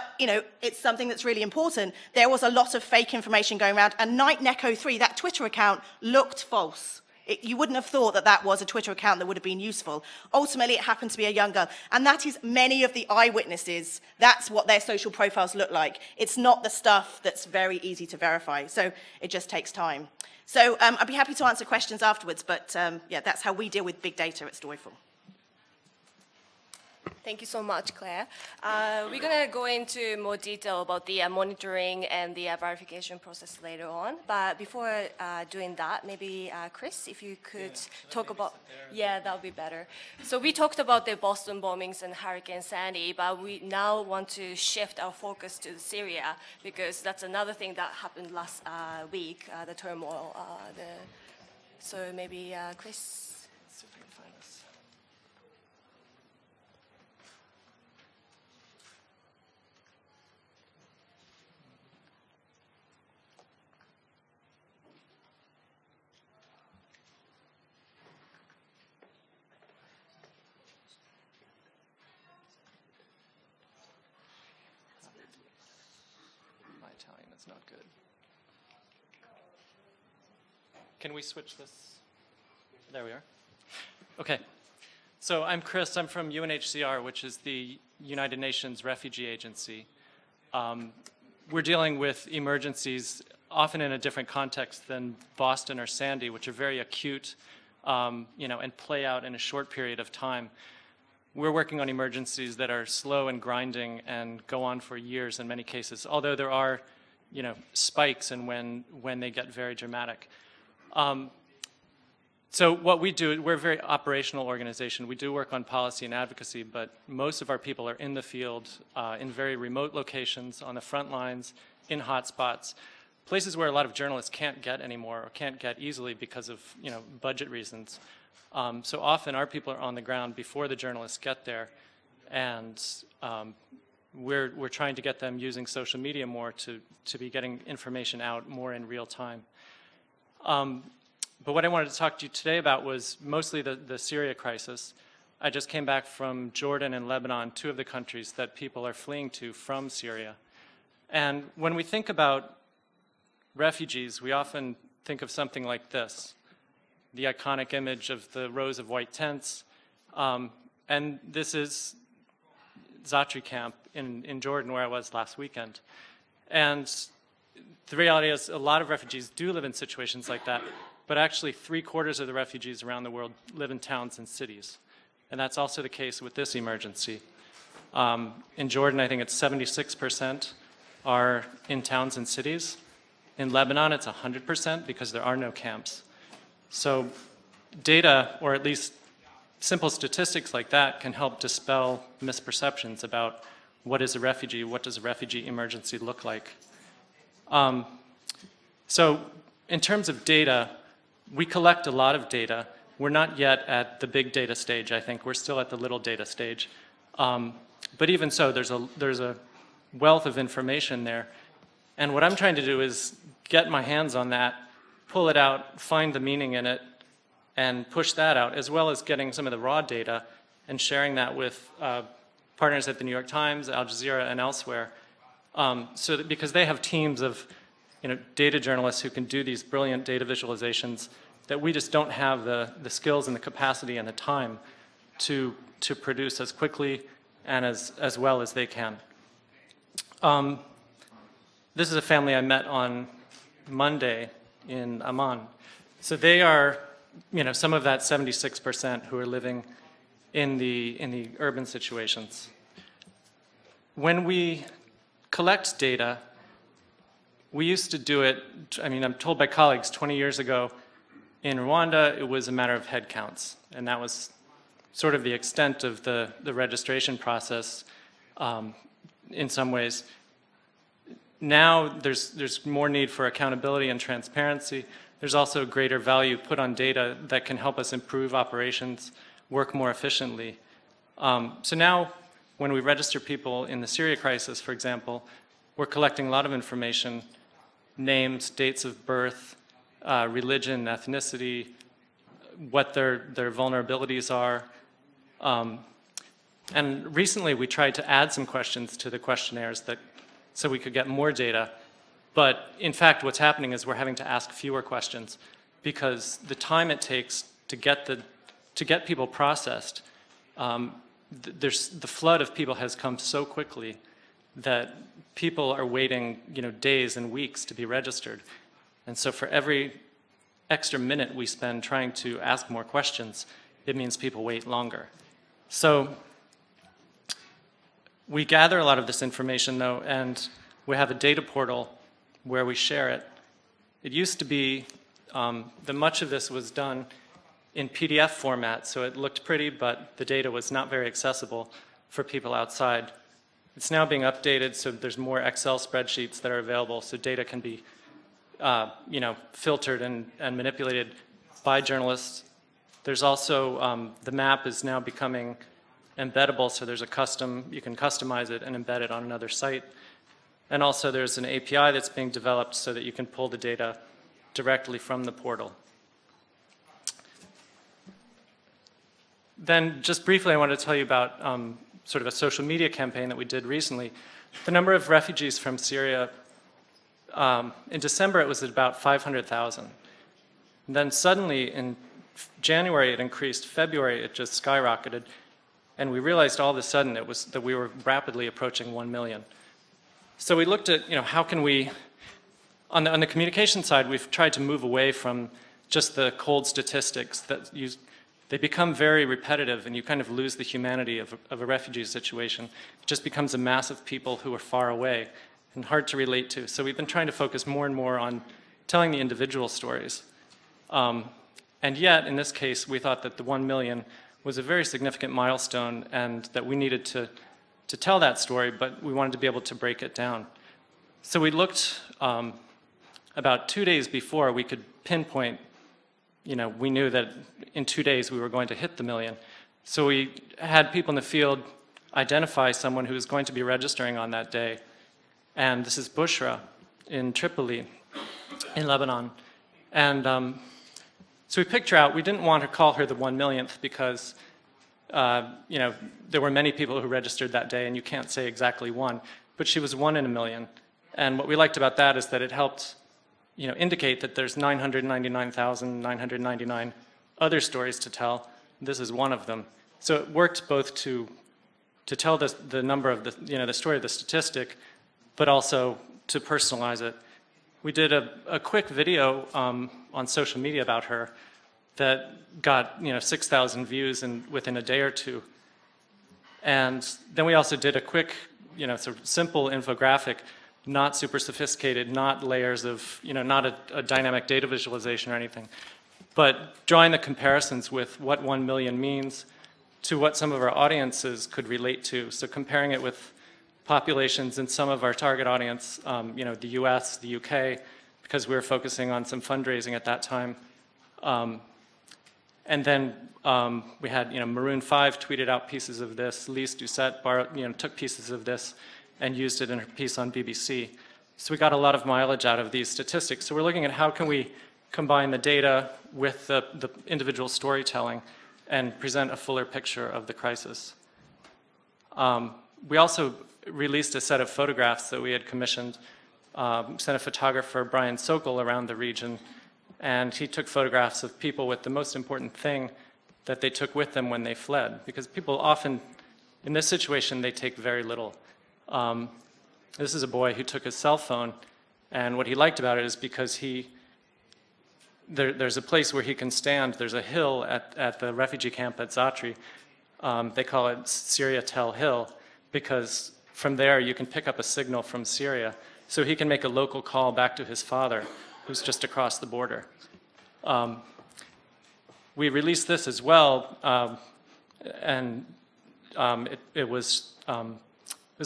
it's something that's really important. There was a lot of fake information going around, and Night Neko 3, that Twitter account, looked false. You wouldn't have thought that that was a Twitter account that would have been useful. Ultimately, it happened to be a young girl. And that is many of the eyewitnesses. That's what their social profiles look like. It's not the stuff that's very easy to verify. So it just takes time. So I'd be happy to answer questions afterwards. But yeah, that's how we deal with big data at Storyfull. Thank you so much, Claire. We're going to go into more detail about the monitoring and the verification process later on. But before doing that, maybe Chris, if you could talk about... Yeah, that would be better. So we talked about the Boston bombings and Hurricane Sandy, but we now want to shift our focus to Syria, because that's another thing that happened last week, the turmoil. So maybe Chris... It's not good. Can we switch this? There we are. Okay. So I'm Chris. I'm from UNHCR, which is the United Nations Refugee Agency. We're dealing with emergencies often in a different context than Boston or Sandy, which are very acute, and play out in a short period of time. We're working on emergencies that are slow and grinding and go on for years in many cases, although there are spikes and when they get very dramatic. So what we do, we're a very operational organization. We do work on policy and advocacy, but most of our people are in the field, in very remote locations, on the front lines, in hotspots, places where a lot of journalists can't get anymore or can't get easily because of budget reasons. So often our people are on the ground before the journalists get there, and we're trying to get them using social media more to be getting information out more in real time. But what I wanted to talk to you today about was mostly the Syria crisis. I just came back from Jordan and Lebanon, two of the countries that people are fleeing to from Syria. And when we think about refugees, we often think of something like this, the iconic image of the rows of white tents. And this is Zatri camp in Jordan, where I was last weekend. And the reality is a lot of refugees do live in situations like that, but actually 3/4 of the refugees around the world live in towns and cities. And that's also the case with this emergency. In Jordan, I think it's 76% are in towns and cities. In Lebanon, it's 100% because there are no camps. So data, or at least simple statistics like that, can help dispel misperceptions about what is a refugee, what does a refugee emergency look like. So in terms of data, we collect a lot of data. We're not yet at the big data stage, I think. We're still at the little data stage. But even so, there's a wealth of information there. And what I'm trying to do is get my hands on that, pull it out, find the meaning in it, and push that out, as well as getting some of the raw data and sharing that with partners at the New York Times, Al Jazeera, and elsewhere, because they have teams of data journalists who can do these brilliant data visualizations that we just don't have the skills and the capacity and the time to produce as quickly and as well as they can. This is a family I met on Monday in Amman. So they are, some of that 76% who are living in the urban situations. When we collect data, we used to do it, I'm told by colleagues 20 years ago, in Rwanda, it was a matter of head counts, and that was sort of the extent of the registration process in some ways. Now there's more need for accountability and transparency. There's also greater value put on data that can help us improve operations, work more efficiently. So now when we register people in the Syria crisis, for example, we're collecting a lot of information, names, dates of birth, religion, ethnicity, what their vulnerabilities are. And recently we tried to add some questions to the questionnaires so we could get more data. But in fact, what's happening is we're having to ask fewer questions because the time it takes to get people processed, the flood of people has come so quickly that people are waiting, days and weeks to be registered. And so for every extra minute we spend trying to ask more questions, it means people wait longer. So We gather a lot of this information, though, and we have a data portal where we share it. It used to be that much of this was done in PDF format, so it looked pretty, but the data was not very accessible for people outside. It's now being updated, so there's more Excel spreadsheets that are available, so data can be filtered and manipulated by journalists. There's also, the map is now becoming embeddable, so there's you can customize it and embed it on another site. And also there's an API that's being developed so that you can pull the data directly from the portal. Then just briefly I wanted to tell you about sort of a social media campaign that we did recently. The number of refugees from Syria, in December it was at about 500,000. Then suddenly in January it increased, February it just skyrocketed, and we realized all of a sudden that we were rapidly approaching 1 million. So we looked at, how can we, on the communication side, we've tried to move away from just the cold statistics that they become very repetitive and you kind of lose the humanity of a refugee situation. It just becomes a mass of people who are far away and hard to relate to. So we've been trying to focus more and more on telling the individual stories. And yet, in this case, we thought that the 1 million was a very significant milestone and that we needed to tell that story, but we wanted to be able to break it down. So we looked about 2 days before we could pinpoint, we knew that in 2 days we were going to hit the million. So we had people in the field identify someone who was going to be registering on that day. And this is Bushra in Tripoli, in Lebanon. And so we picked her out. We didn't want to call her the 1 millionth because there were many people who registered that day, and you can't say exactly one, but she was 1 in a million. And what we liked about that is that it helped, indicate that there's 999,999 other stories to tell. This is one of them. So it worked both to tell the number of the story of the statistic, but also to personalize it. We did a quick video on social media about her that got 6,000 views within a day or two. And then we also did a quick, sort of simple infographic, not super sophisticated, not layers of, not a dynamic data visualization or anything, but drawing the comparisons with what 1 million means to what some of our audiences could relate to. So comparing it with populations in some of our target audience, the US, the UK, because we were focusing on some fundraising at that time. And then we had, Maroon 5 tweeted out pieces of this. Lise Doucette took pieces of this and used it in her piece on BBC. So we got a lot of mileage out of these statistics. So we're looking at how can we combine the data with the individual storytelling and present a fuller picture of the crisis. We also released a set of photographs that we had commissioned, sent a photographer, Brian Sokol, around the region, and he took photographs of people with the most important thing that they took with them when they fled. Because people often, in this situation, they take very little. This is a boy who took his cell phone, and what he liked about it is because there's a place where he can stand. There's a hill at the refugee camp at Zatri. They call it Syria Tel Hill, because from there you can pick up a signal from Syria. So he can make a local call back to his father, who's just across the border. We released this as well, and it was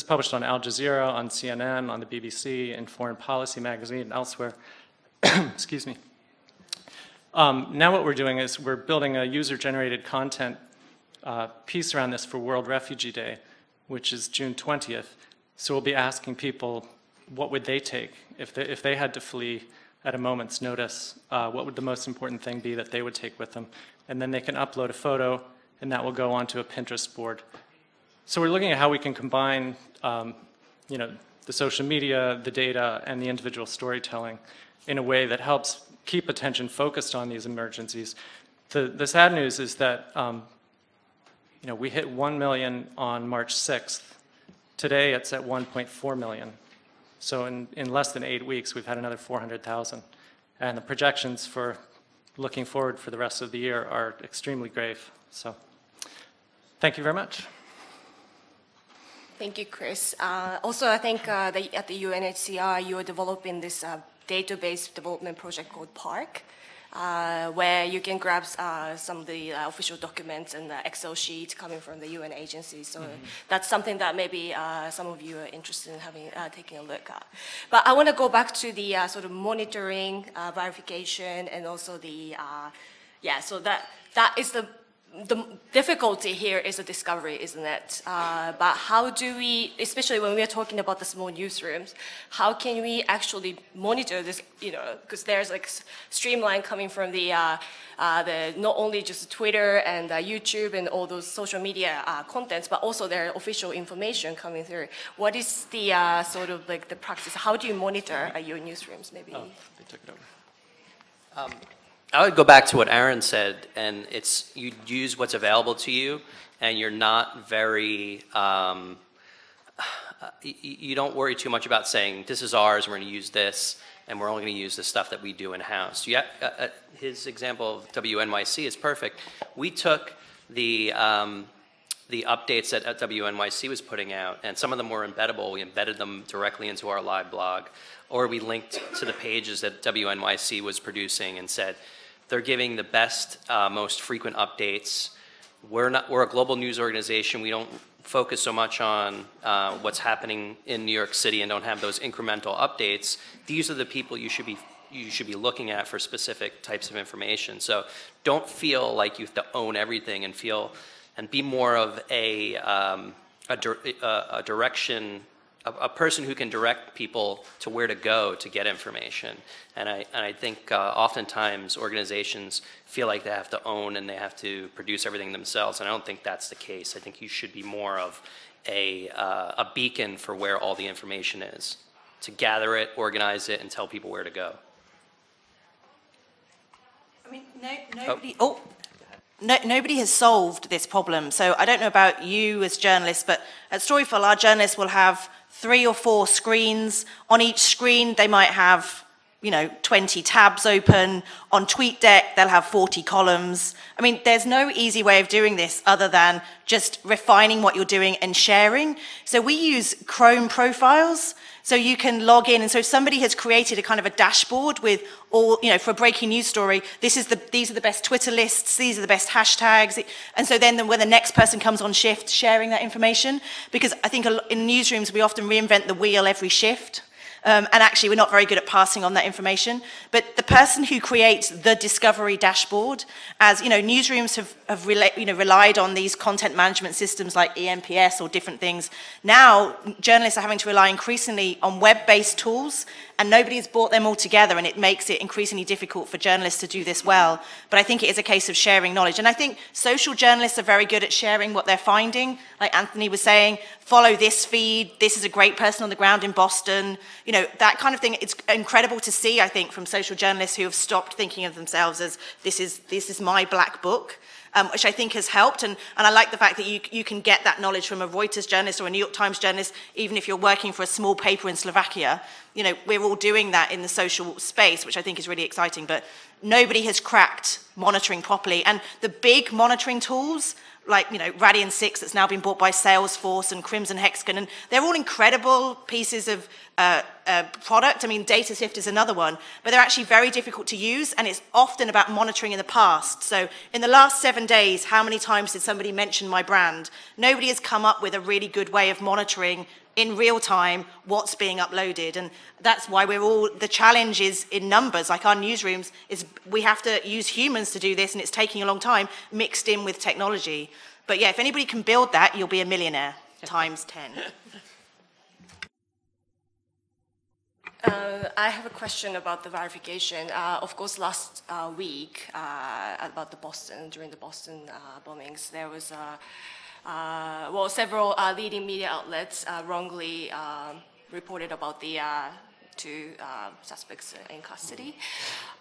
published on Al Jazeera, on CNN, on the BBC, in Foreign Policy magazine, and elsewhere. Excuse me. Now what we're doing is we're building a user-generated content piece around this for World Refugee Day, which is June 20th. So we'll be asking people, what would they take if they had to flee at a moment's notice? What would the most important thing be that they would take with them? And then they can upload a photo, and that will go onto a Pinterest board. So we're looking at how we can combine, the social media, the data, and the individual storytelling in a way that helps keep attention focused on these emergencies. The sad news is that we hit 1 million on March 6th. Today it's at 1.4 million. So in less than 8 weeks, we've had another 400,000. And the projections for looking forward for the rest of the year are extremely grave. So thank you very much. Thank you, Chris. Also, I think at the UNHCR, you are developing this database development project called PARC, where you can grab some of the official documents and the Excel sheet coming from the UN agency. So that's something that maybe some of you are interested in taking a look at. But I want to go back to the sort of monitoring, verification, and also the, so that is the difficulty here is the discovery, isn't it? But how do we, especially when we are talking about the small newsrooms, how can we actually monitor this, because there's like streamline coming from the not only just Twitter and YouTube and all those social media contents, but also their official information coming through. What is the sort of like the practice? How do you monitor your newsrooms, maybe? Oh, they took it over. I would go back to what Aron said, and it's you use what's available to you, and you're not very, you don't worry too much about saying, this is ours, we're going to use this, and we're only going to use the stuff that we do in-house. Yeah, his example of WNYC is perfect. We took the updates that WNYC was putting out, and some of them were embeddable. We embedded them directly into our live blog, or we linked to the pages that WNYC was producing and said, they're giving the best, most frequent updates. We're a global news organization. We don't focus so much on what's happening in New York City and don't have those incremental updates. These are the people you should be looking at for specific types of information. So don't feel like you have to own everything, and be more of a direction. A person who can direct people to where to go to get information. And I think oftentimes organizations feel like they have to own and they have to produce everything themselves, and I don't think that's the case. I think you should be more of a beacon for where all the information is, to gather it, organize it, and tell people where to go. I mean, nobody has solved this problem. So I don't know about you as journalists, but at Storyfull, our journalists will have 3 or 4 screens. On each screen, they might have, 20 tabs open. On TweetDeck, they'll have 40 columns. I mean, there's no easy way of doing this other than just refining what you're doing and sharing. So we use Chrome profiles. So you can log in, and so if somebody has created a kind of a dashboard with all, for a breaking news story, these are the best Twitter lists, these are the best hashtags, and so then when the next person comes on shift, sharing that information, because I think in newsrooms we often reinvent the wheel every shift. And actually, we're not very good at passing on that information. But the person who creates the discovery dashboard, as newsrooms have relied on these content management systems like EMPS or different things. Now, journalists are having to rely increasingly on web-based tools, and nobody has brought them all together, and it makes it increasingly difficult for journalists to do this well. But I think it is a case of sharing knowledge. And I think social journalists are very good at sharing what they're finding. Like Anthony was saying, follow this feed, this is a great person on the ground in Boston. That kind of thing. It's incredible to see, I think, from social journalists who have stopped thinking of themselves as this is my black book. Which I think has helped, and I like the fact that you can get that knowledge from a Reuters journalist or a New York Times journalist, even if you're working for a small paper in Slovakia. We're all doing that in the social space, which I think is really exciting, but nobody has cracked monitoring properly. And the big monitoring tools, like, Radian 6 that's now been bought by Salesforce and Crimson Hexagon, and they're all incredible pieces of product. I mean, DataSift is another one, but they're actually very difficult to use, and it's often about monitoring in the past. So in the last 7 days, how many times did somebody mention my brand? Nobody has come up with a really good way of monitoring in real time what's being uploaded, and that's why the challenge is in numbers. Like our newsrooms, we have to use humans to do this, and it's taking a long time mixed in with technology. But yeah, if anybody can build that, you'll be a millionaire times 10. I have a question about the verification. Of course, last week about during the Boston bombings, there was several leading media outlets wrongly reported about the 2 suspects in custody.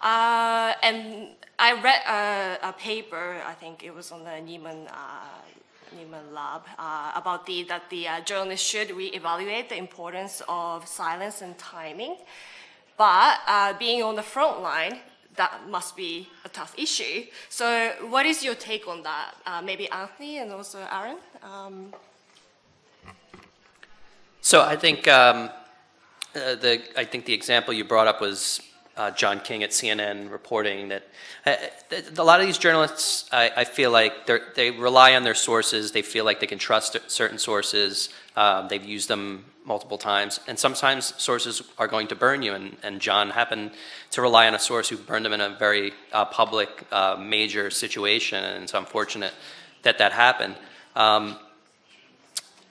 And I read a paper, I think it was on the Neiman Lab, about that the journalists should reevaluate the importance of silence and timing. But being on the front line, that must be a tough issue. So what is your take on that? Maybe Anthony and also Aron? So I think the example you brought up was John King at CNN reporting that a lot of these journalists, I feel like they rely on their sources. They feel like they can trust certain sources. They've used them multiple times, and sometimes sources are going to burn you. And John happened to rely on a source who burned him in a very public, major situation, and it's unfortunate that that happened.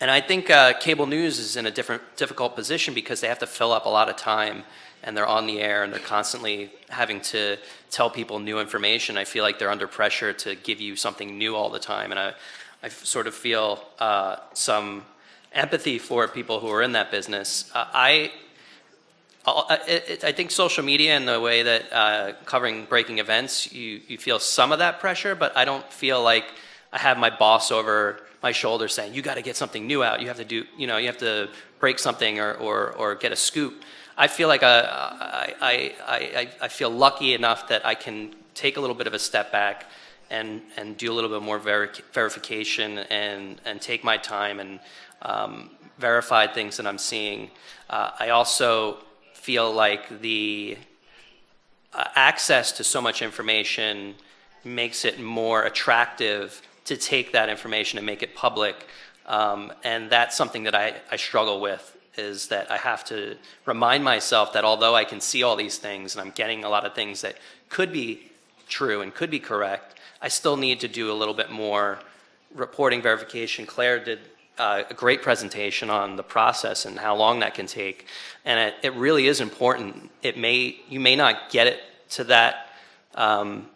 And I think cable news is in a difficult position because they have to fill up a lot of time, and they're on the air and they're constantly having to tell people new information. I feel like they're under pressure to give you something new all the time, and I sort of feel some empathy for people who are in that business. I think social media and the way that covering breaking events, you feel some of that pressure, but I don't feel like I have my boss over my shoulder saying, you got to get something new out. You have to do, you have to break something or get a scoop. I feel like I feel lucky enough that I can take a little bit of a step back and do a little bit more verification and take my time and verify things that I'm seeing. I also feel like the access to so much information makes it more attractive to take that information and make it public. And that's something that I struggle with, is that I have to remind myself that although I can see all these things and I'm getting a lot of things that could be true and could be correct, I still need to do a little bit more reporting verification. Claire did a great presentation on the process and how long that can take. And it really is important. You may not get it to that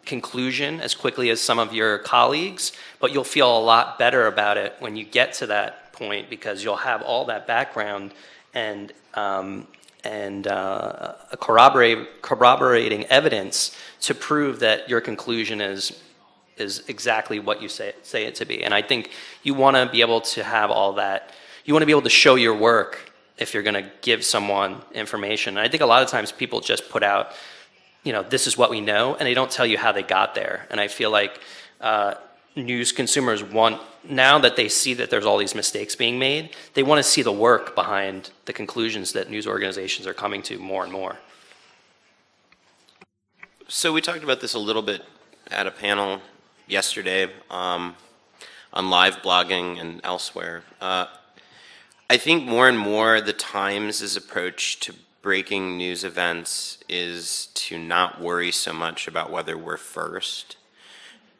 conclusion as quickly as some of your colleagues, but you'll feel a lot better about it when you get to that point, because you'll have all that background and corroborating evidence to prove that your conclusion is exactly what you say it to be. And I think you want to be able to have all that. You want to be able to show your work if you're going to give someone information. And I think a lot of times people just put out, this is what we know, and they don't tell you how they got there. And I feel like news consumers want, now that they see that there's all these mistakes being made, they want to see the work behind the conclusions that news organizations are coming to more and more. So we talked about this a little bit at a panel yesterday on live blogging and elsewhere. I think more and more the Times' approach to breaking news events is to not worry so much about whether we're first.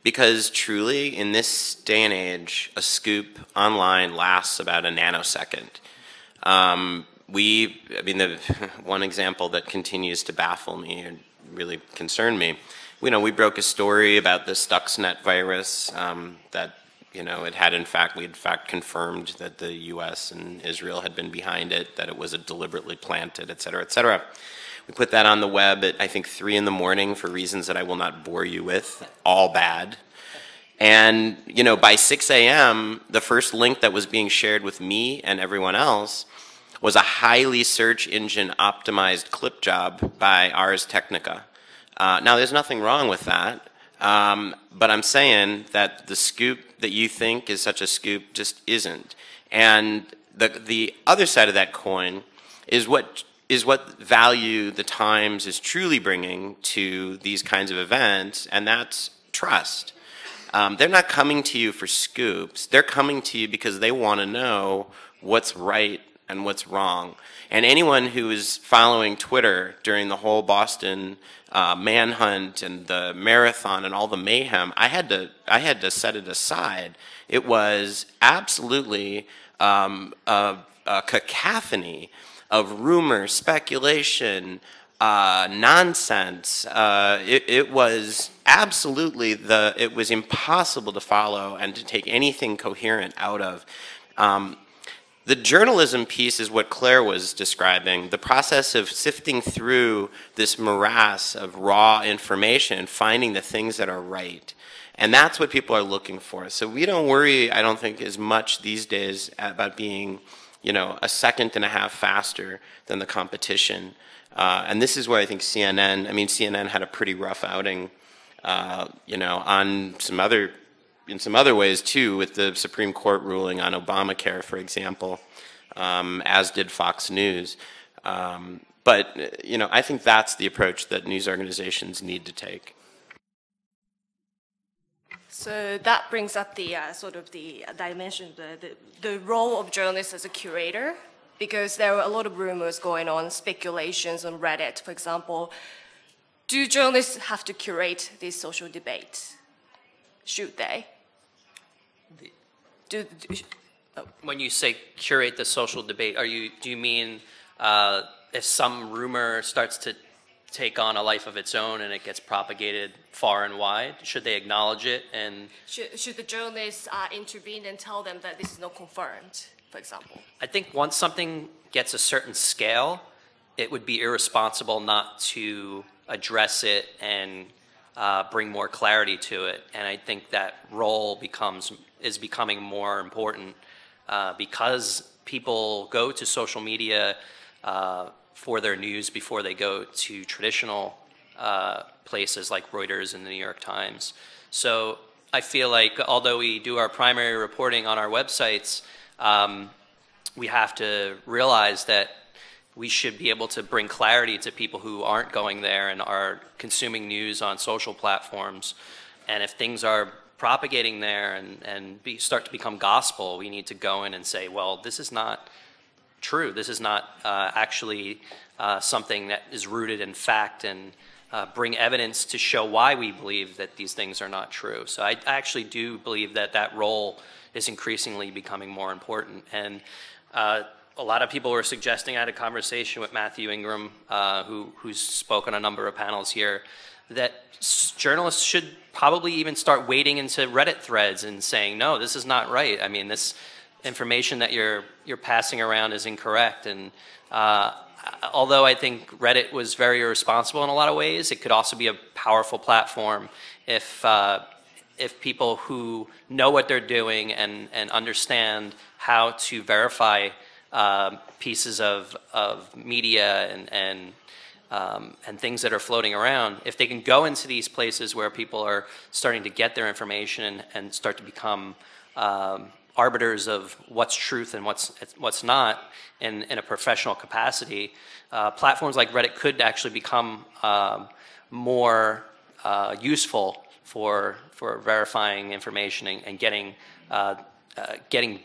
Because truly, in this day and age, a scoop online lasts about a nanosecond. The one example that continues to baffle me and really concern me, we broke a story about the Stuxnet virus that, we had in fact confirmed that the US and Israel had been behind it, that it was deliberately planted, et cetera, et cetera. We put that on the web at, I think, 3 in the morning for reasons that I will not bore you with, all bad. And, by 6 a.m., the first link that was being shared with me and everyone else was a highly search engine optimized clip job by Ars Technica. Now, there's nothing wrong with that, but I'm saying that the scoop that you think is such a scoop just isn't. And the other side of that coin is what value the Times is truly bringing to these kinds of events, and that's trust. They're not coming to you for scoops. They're coming to you because they want to know what's right and what's wrong. And anyone who is following Twitter during the whole Boston manhunt and the marathon and all the mayhem, I had to set it aside. It was absolutely a cacophony of rumor, speculation, nonsense. It was absolutely it was impossible to follow and to take anything coherent out of. The journalism piece is what Claire was describing, the process of sifting through this morass of raw information and finding the things that are right. And that's what people are looking for. So we don't worry, I don't think, as much these days about being, a second and a half faster than the competition. And this is where I think CNN had a pretty rough outing, on in some other ways too, with the Supreme Court ruling on Obamacare, for example. as did Fox News. But you know, I think that's the approach that news organizations need to take. So that brings up the sort of the dimension, the role of journalists as a curator, because there are a lot of rumors going on, speculations on Reddit, for example. Do journalists have to curate these social debates? Should they? When you say curate the social debate, do you mean if some rumor starts to take on a life of its own and it gets propagated far and wide, should they acknowledge it? And should the journalists intervene and tell them that this is not confirmed, for example? I think once something gets a certain scale, it would be irresponsible not to address it and bring more clarity to it. And I think that role is becoming more important because people go to social media for their news before they go to traditional places like Reuters and the New York Times. So I feel like although we do our primary reporting on our websites, we have to realize that we should be able to bring clarity to people who aren't going there and are consuming news on social platforms. And if things are propagating there and start to become gospel, we need to go in and say, well, this is not true. This is not actually something that is rooted in fact, and bring evidence to show why we believe that these things are not true. So I actually do believe that that role is increasingly becoming more important. And a lot of people were suggesting, I had a conversation with Matthew Ingram, who's spoken on a number of panels here, that journalists should probably even start wading into Reddit threads and saying, no, this is not right. I mean, this information that you're passing around is incorrect. And although I think Reddit was very irresponsible in a lot of ways, it could also be a powerful platform if people who know what they're doing and understand how to verify pieces of media and things that are floating around, if they can go into these places where people are starting to get their information and start to become arbiters of what's truth and what's not in a professional capacity, platforms like Reddit could actually become more useful for verifying information and getting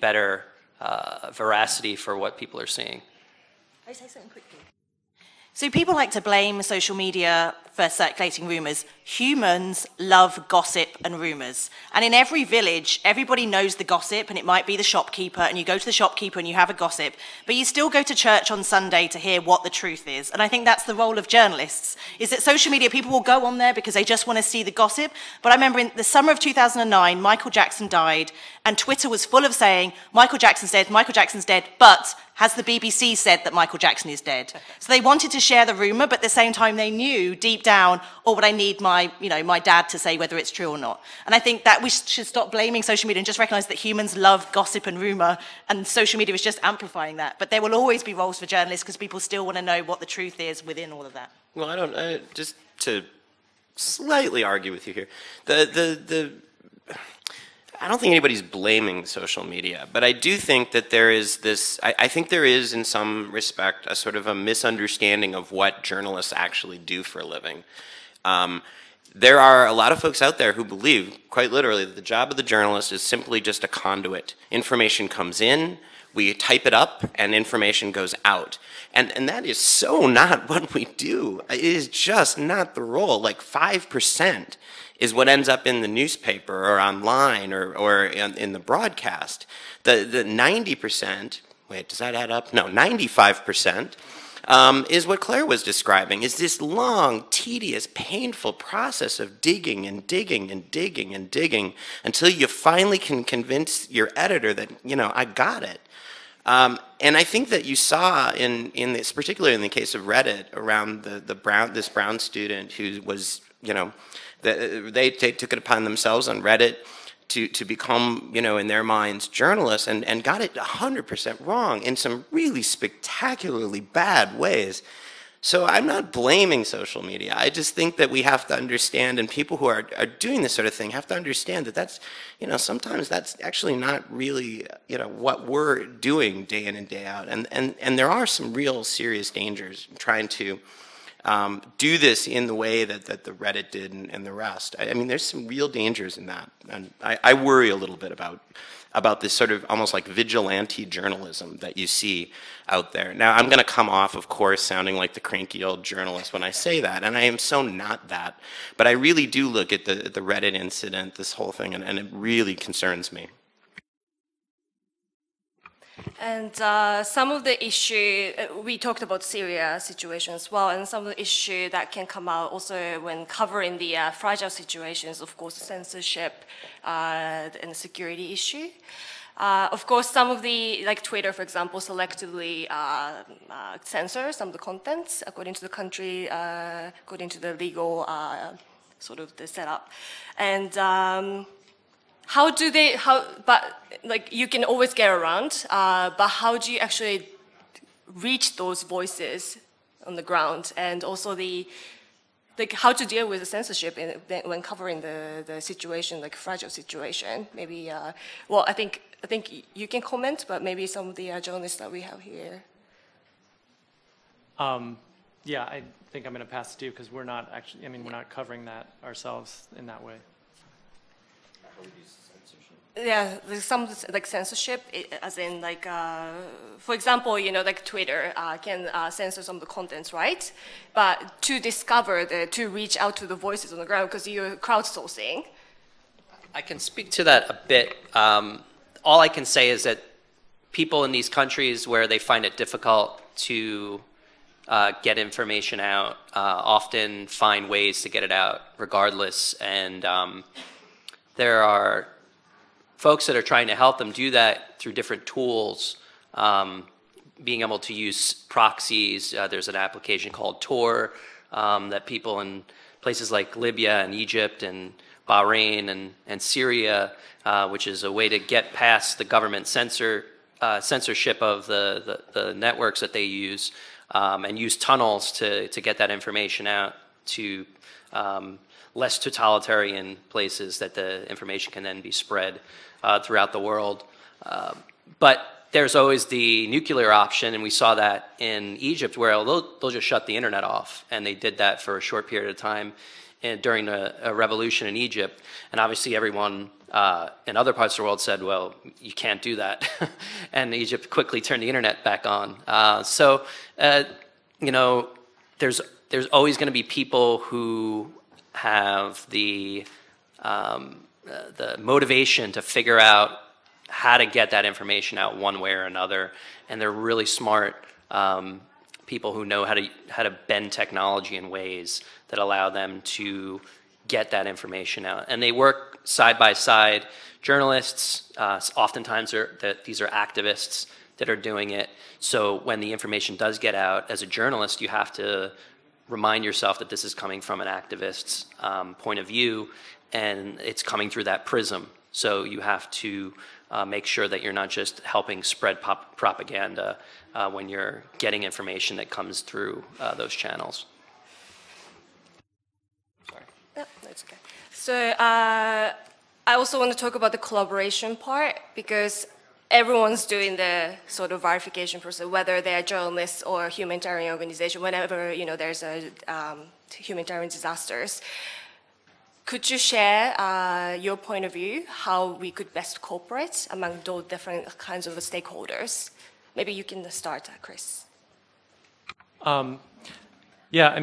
better veracity for what people are seeing. Can I say something quickly? So people like to blame social media for circulating rumours. Humans love gossip and rumours. And in every village, everybody knows the gossip, and it might be the shopkeeper, and you go to the shopkeeper and you have a gossip, but you still go to church on Sunday to hear what the truth is. And I think that's the role of journalists, is that social media, people will go on there because they just want to see the gossip. But I remember in the summer of 2009, Michael Jackson died, and Twitter was full of saying, Michael Jackson's dead, but has the BBC said that Michael Jackson is dead? So they wanted to share the rumour, but at the same time they knew deep down, oh, but I need my dad to say whether it's true or not. And I think that we should stop blaming social media and just recognise that humans love gossip and rumour, and social media is just amplifying that. But there will always be roles for journalists because people still want to know what the truth is within all of that. Well, just to slightly argue with you here, I don't think anybody's blaming social media, but I do think that there is this, I think there is in some respect a sort of a misunderstanding of what journalists actually do for a living. There are a lot of folks out there who believe, quite literally, that the job of the journalist is simply just a conduit. Information comes in, we type it up, and information goes out. And that is so not what we do. It is just not the role. Like 5% is what ends up in the newspaper or online or in the broadcast. The 90%, wait, does that add up? No, 95% is what Claire was describing, is this long, tedious, painful process of digging and digging and digging and digging until you finally can convince your editor that, I got it. And I think that you saw in this, particularly in the case of Reddit, around this Brown student who was, they took it upon themselves on Reddit to become, in their minds, journalists and got it 100% wrong in some really spectacularly bad ways. So I'm not blaming social media. I just think that we have to understand, and people who are doing this sort of thing have to understand that that's, sometimes that's actually not really, what we're doing day in and day out. And there are some real serious dangers in trying to do this in the way that the Reddit did and the rest. I mean, there's some real dangers in that. And I worry a little bit about this sort of almost like vigilante journalism that you see out there. Now, I'm going to come off, of course, sounding like the cranky old journalist when I say that, and I am so not that. But I really do look at the Reddit incident, this whole thing, and it really concerns me. And some of the issue, we talked about Syria situation as well, and some of the issue that can come out also when covering the fragile situations, of course, censorship and the security issue. Of course, some of the, like Twitter, for example, selectively censor some of the contents according to the country, according to the legal sort of the setup. And but like you can always get around, but how do you actually reach those voices on the ground, and also how to deal with the censorship when covering the situation, like fragile situation? Maybe, well, I think you can comment, but maybe some of the journalists that we have here. Yeah, I think I'm going to pass it to you because we're not actually, we're not covering that ourselves in that way. Yeah, there's some like censorship, as in like, for example, like Twitter can censor some of the contents, right? But to discover, to reach out to the voices on the ground, because you're crowdsourcing. I can speak to that a bit. All I can say is that people in these countries where they find it difficult to get information out often find ways to get it out regardless, and there are folks that are trying to help them do that through different tools, being able to use proxies. There's an application called Tor that people in places like Libya and Egypt and Bahrain and Syria, which is a way to get past the government censorship of the networks that they use, and use tunnels to get that information out to less totalitarian places that the information can then be spread throughout the world. But there's always the nuclear option, and we saw that in Egypt where they'll just shut the internet off, and they did that for a short period of time during a revolution in Egypt. And obviously everyone in other parts of the world said, well, you can't do that. And Egypt quickly turned the internet back on. There's always going to be people who have the motivation to figure out how to get that information out one way or another, and they're really smart people who know how to bend technology in ways that allow them to get that information out. And they work side by side. Journalists, oftentimes these are activists that are doing it. So when the information does get out, as a journalist, you have to remind yourself that this is coming from an activist's point of view, and it's coming through that prism. So you have to make sure that you're not just helping spread propaganda when you're getting information that comes through those channels. Sorry. No, that's okay. So I also want to talk about the collaboration part, because everyone's doing the sort of verification process, whether they're journalists or humanitarian organization, whenever there's a humanitarian disasters. Could you share your point of view, how we could best cooperate among those different kinds of stakeholders? Maybe you can start, Chris. Yeah,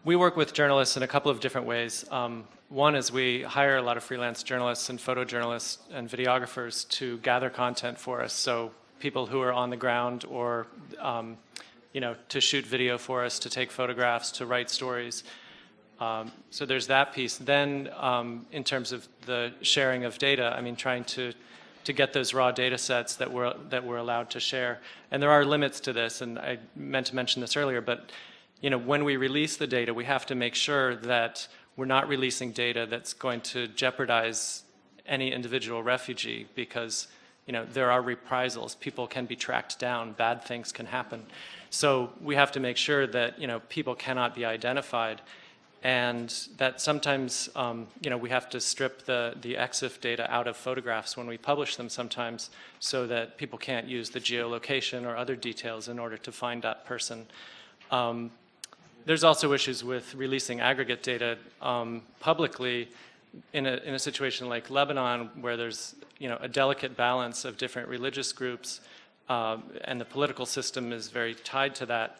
we work with journalists in a couple of different ways. One is we hire a lot of freelance journalists and photojournalists and videographers to gather content for us. So people who are on the ground or, to shoot video for us, to take photographs, to write stories. So there's that piece. Then in terms of the sharing of data, trying to get those raw data sets that we're allowed to share. And there are limits to this, and I meant to mention this earlier, but when we release the data, we have to make sure that we're not releasing data that's going to jeopardize any individual refugee, because there are reprisals. People can be tracked down. Bad things can happen. So we have to make sure that, people cannot be identified, and that sometimes, we have to strip the EXIF data out of photographs when we publish them sometimes, so that people can't use the geolocation or other details in order to find that person. There's also issues with releasing aggregate data publicly in a situation like Lebanon, where there's a delicate balance of different religious groups, and the political system is very tied to that.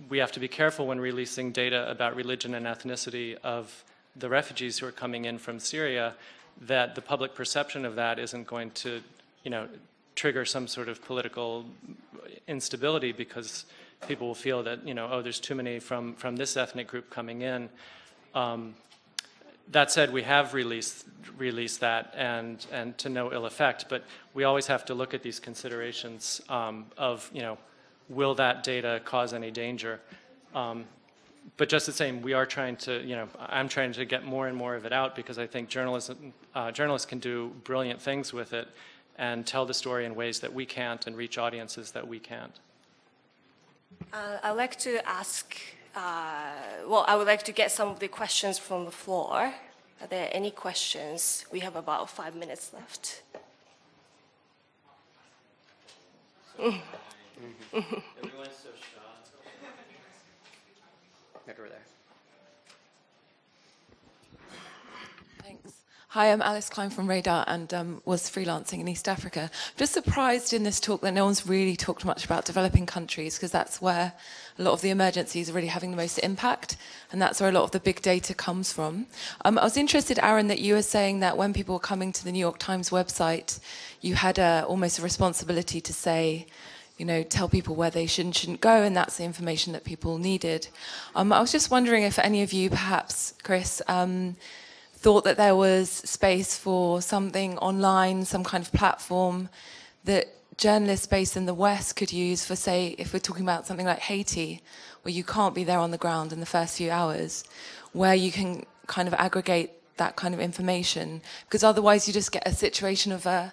We have to be careful when releasing data about religion and ethnicity of the refugees who are coming in from Syria, that the public perception of that isn't going to, trigger some sort of political instability, because people will feel that, oh, there's too many from this ethnic group coming in. That said, we have released that, and to no ill effect, but we always have to look at these considerations of, will that data cause any danger? But just the same, we are trying to, I'm trying to get more and more of it out, because I think journalists can do brilliant things with it and tell the story in ways that we can't and reach audiences that we can't. I'd like to ask, I would like to get some of the questions from the floor. Are there any questions? We have about 5 minutes left. Everyone's so shocked. Right over there. Thanks. Hi, I'm Alice Klein from Radar, and was freelancing in East Africa. Just surprised in this talk that no one's really talked much about developing countries, because that's where a lot of the emergencies are really having the most impact, and that's where a lot of the big data comes from. I was interested, Aron, that you were saying that when people were coming to the New York Times website, you had almost a responsibility to say, tell people where they should and shouldn't go, and that's the information that people needed. I was just wondering if any of you, perhaps, Chris, thought that there was space for something online, some kind of platform that journalists based in the West could use for, say, if we're talking about something like Haiti, where you can't be there on the ground in the first few hours, where you can kind of aggregate that kind of information. Because otherwise you just get a situation of like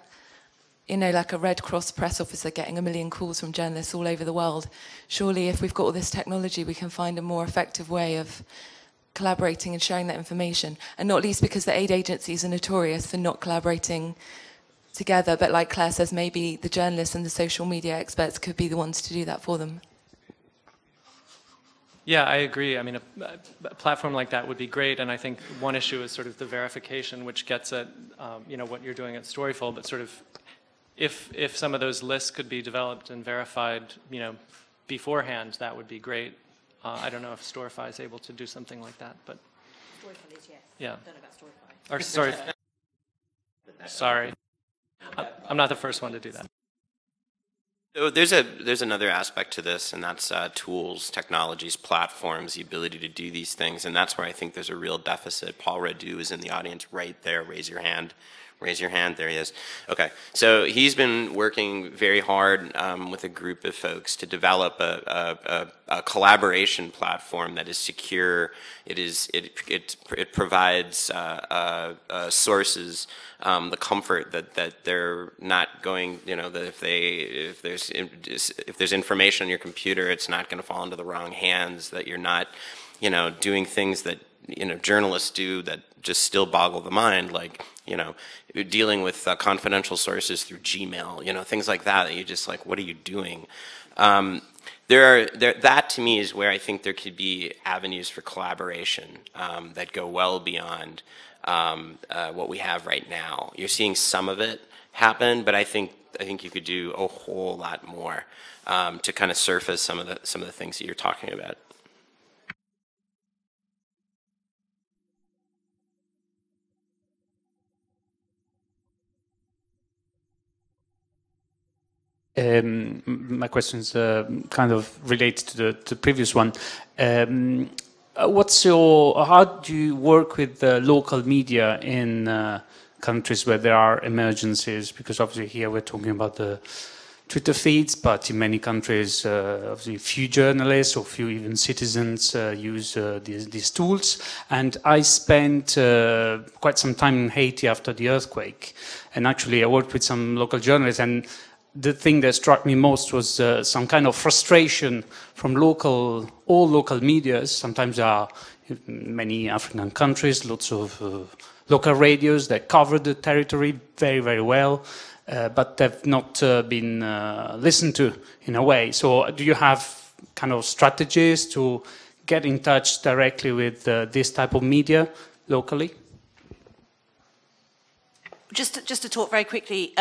a Red Cross press officer getting 1 million calls from journalists all over the world. Surely if we've got all this technology, we can find a more effective way of collaborating and sharing that information, and not least because the aid agencies are notorious for not collaborating together, but like Claire says, maybe the journalists and the social media experts could be the ones to do that for them. Yeah, I agree. I mean, a platform like that would be great, and I think one issue is sort of the verification, which gets at what you're doing at Storyfull, but sort of if some of those lists could be developed and verified beforehand, that would be great. I don't know if Storyfull is able to do something like that, but Storyfull is, yes. Yeah. I don't know about Or Storyfull. sorry, I'm not the first one to do that. So there's another aspect to this, and that's tools, technologies, platforms, the ability to do these things, and that's where I think there's a real deficit. Paul Radu is in the audience right there. Raise your hand. Raise your hand. There he is. Okay. So he's been working very hard with a group of folks to develop a collaboration platform that is secure. It provides sources the comfort that they're not going. That if there's information on your computer, it's not going to fall into the wrong hands. That you're not, doing things that journalists do that just still boggle the mind, like dealing with confidential sources through Gmail, things like that. You just like, what are you doing? That to me is where I think there could be avenues for collaboration that go well beyond what we have right now. You're seeing some of it happen, but I think you could do a whole lot more to kind of surface some of the things that you're talking about. My question is kind of related to the previous one. How do you work with the local media in countries where there are emergencies? Because obviously here we're talking about the Twitter feeds, but in many countries, obviously few journalists or few even citizens use these tools. And I spent quite some time in Haiti after the earthquake. And actually I worked with some local journalists, and the thing that struck me most was some kind of frustration from all local medias. Sometimes there are many African countries, lots of local radios that cover the territory very, very well. But they've not been listened to in a way. So do you have kind of strategies to get in touch directly with this type of media locally? Just to talk very quickly,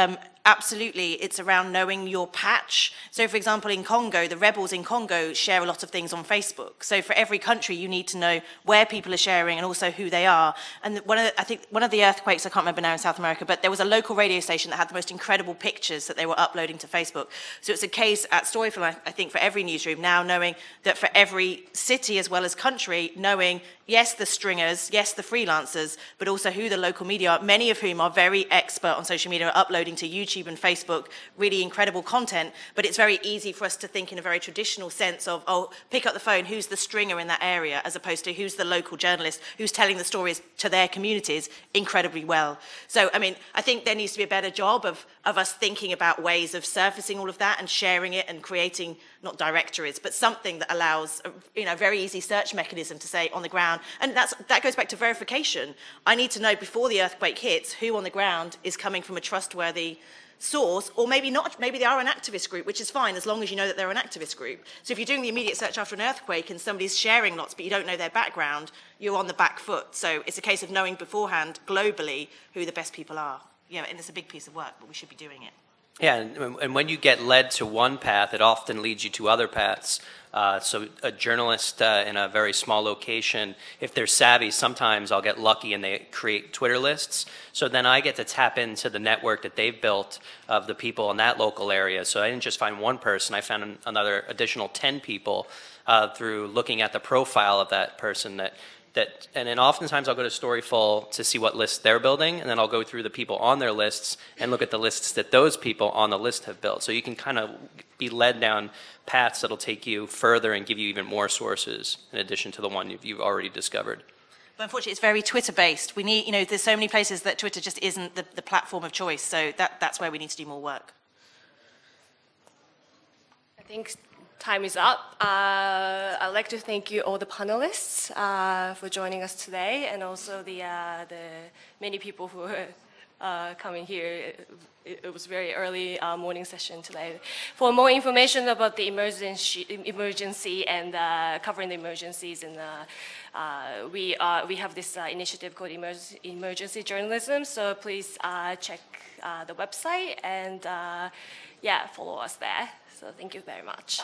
absolutely, it's around knowing your patch. So, for example, in Congo, the rebels in Congo share a lot of things on Facebook. So for every country, you need to know where people are sharing and also who they are. And I think one of the earthquakes, I can't remember now in South America, but there was a local radio station that had the most incredible pictures that they were uploading to Facebook. So it's a case at Storyfull, I think, for every newsroom now, knowing that for every city as well as country, knowing, yes, the stringers, yes, the freelancers, but also who the local media are, many of whom are very expert on social media, uploading to YouTube and Facebook really incredible content, but it's very easy for us to think in a very traditional sense of, oh, pick up the phone, who's the stringer in that area, as opposed to who's the local journalist who's telling the stories to their communities incredibly well. So, I mean, I think there needs to be a better job of us thinking about ways of surfacing all of that and sharing it and creating, not directories, but something that allows, a very easy search mechanism to say on the ground. And that goes back to verification. I need to know before the earthquake hits who on the ground is coming from a trustworthy source, or maybe not, maybe they are an activist group, which is fine as long as you know that they're an activist group. So if you're doing the immediate search after an earthquake and somebody's sharing lots but you don't know their background, you're on the back foot. So it's a case of knowing beforehand, globally, who the best people are. And it's a big piece of work, but we should be doing it. Yeah, and when you get led to one path, it often leads you to other paths. So a journalist in a very small location, if they're savvy, sometimes I'll get lucky and they create Twitter lists. So then I get to tap into the network that they've built of the people in that local area. So I didn't just find one person, I found another additional 10 people through looking at the profile of that person and then oftentimes I'll go to Storyfull to see what lists they're building, and then I'll go through the people on their lists and look at the lists that those people on the list have built. So you can kind of be led down paths that'll take you further and give you even more sources in addition to the one you've already discovered. But unfortunately, it's very Twitter-based. We need, there's so many places that Twitter just isn't the platform of choice. So that's where we need to do more work. I think time is up. I'd like to thank you all the panelists for joining us today, and also the many people who are coming here. It was very early morning session today. For more information about the emergency and covering the emergencies, and we have this initiative called Emergency Journalism. So please check the website and follow us there. So thank you very much.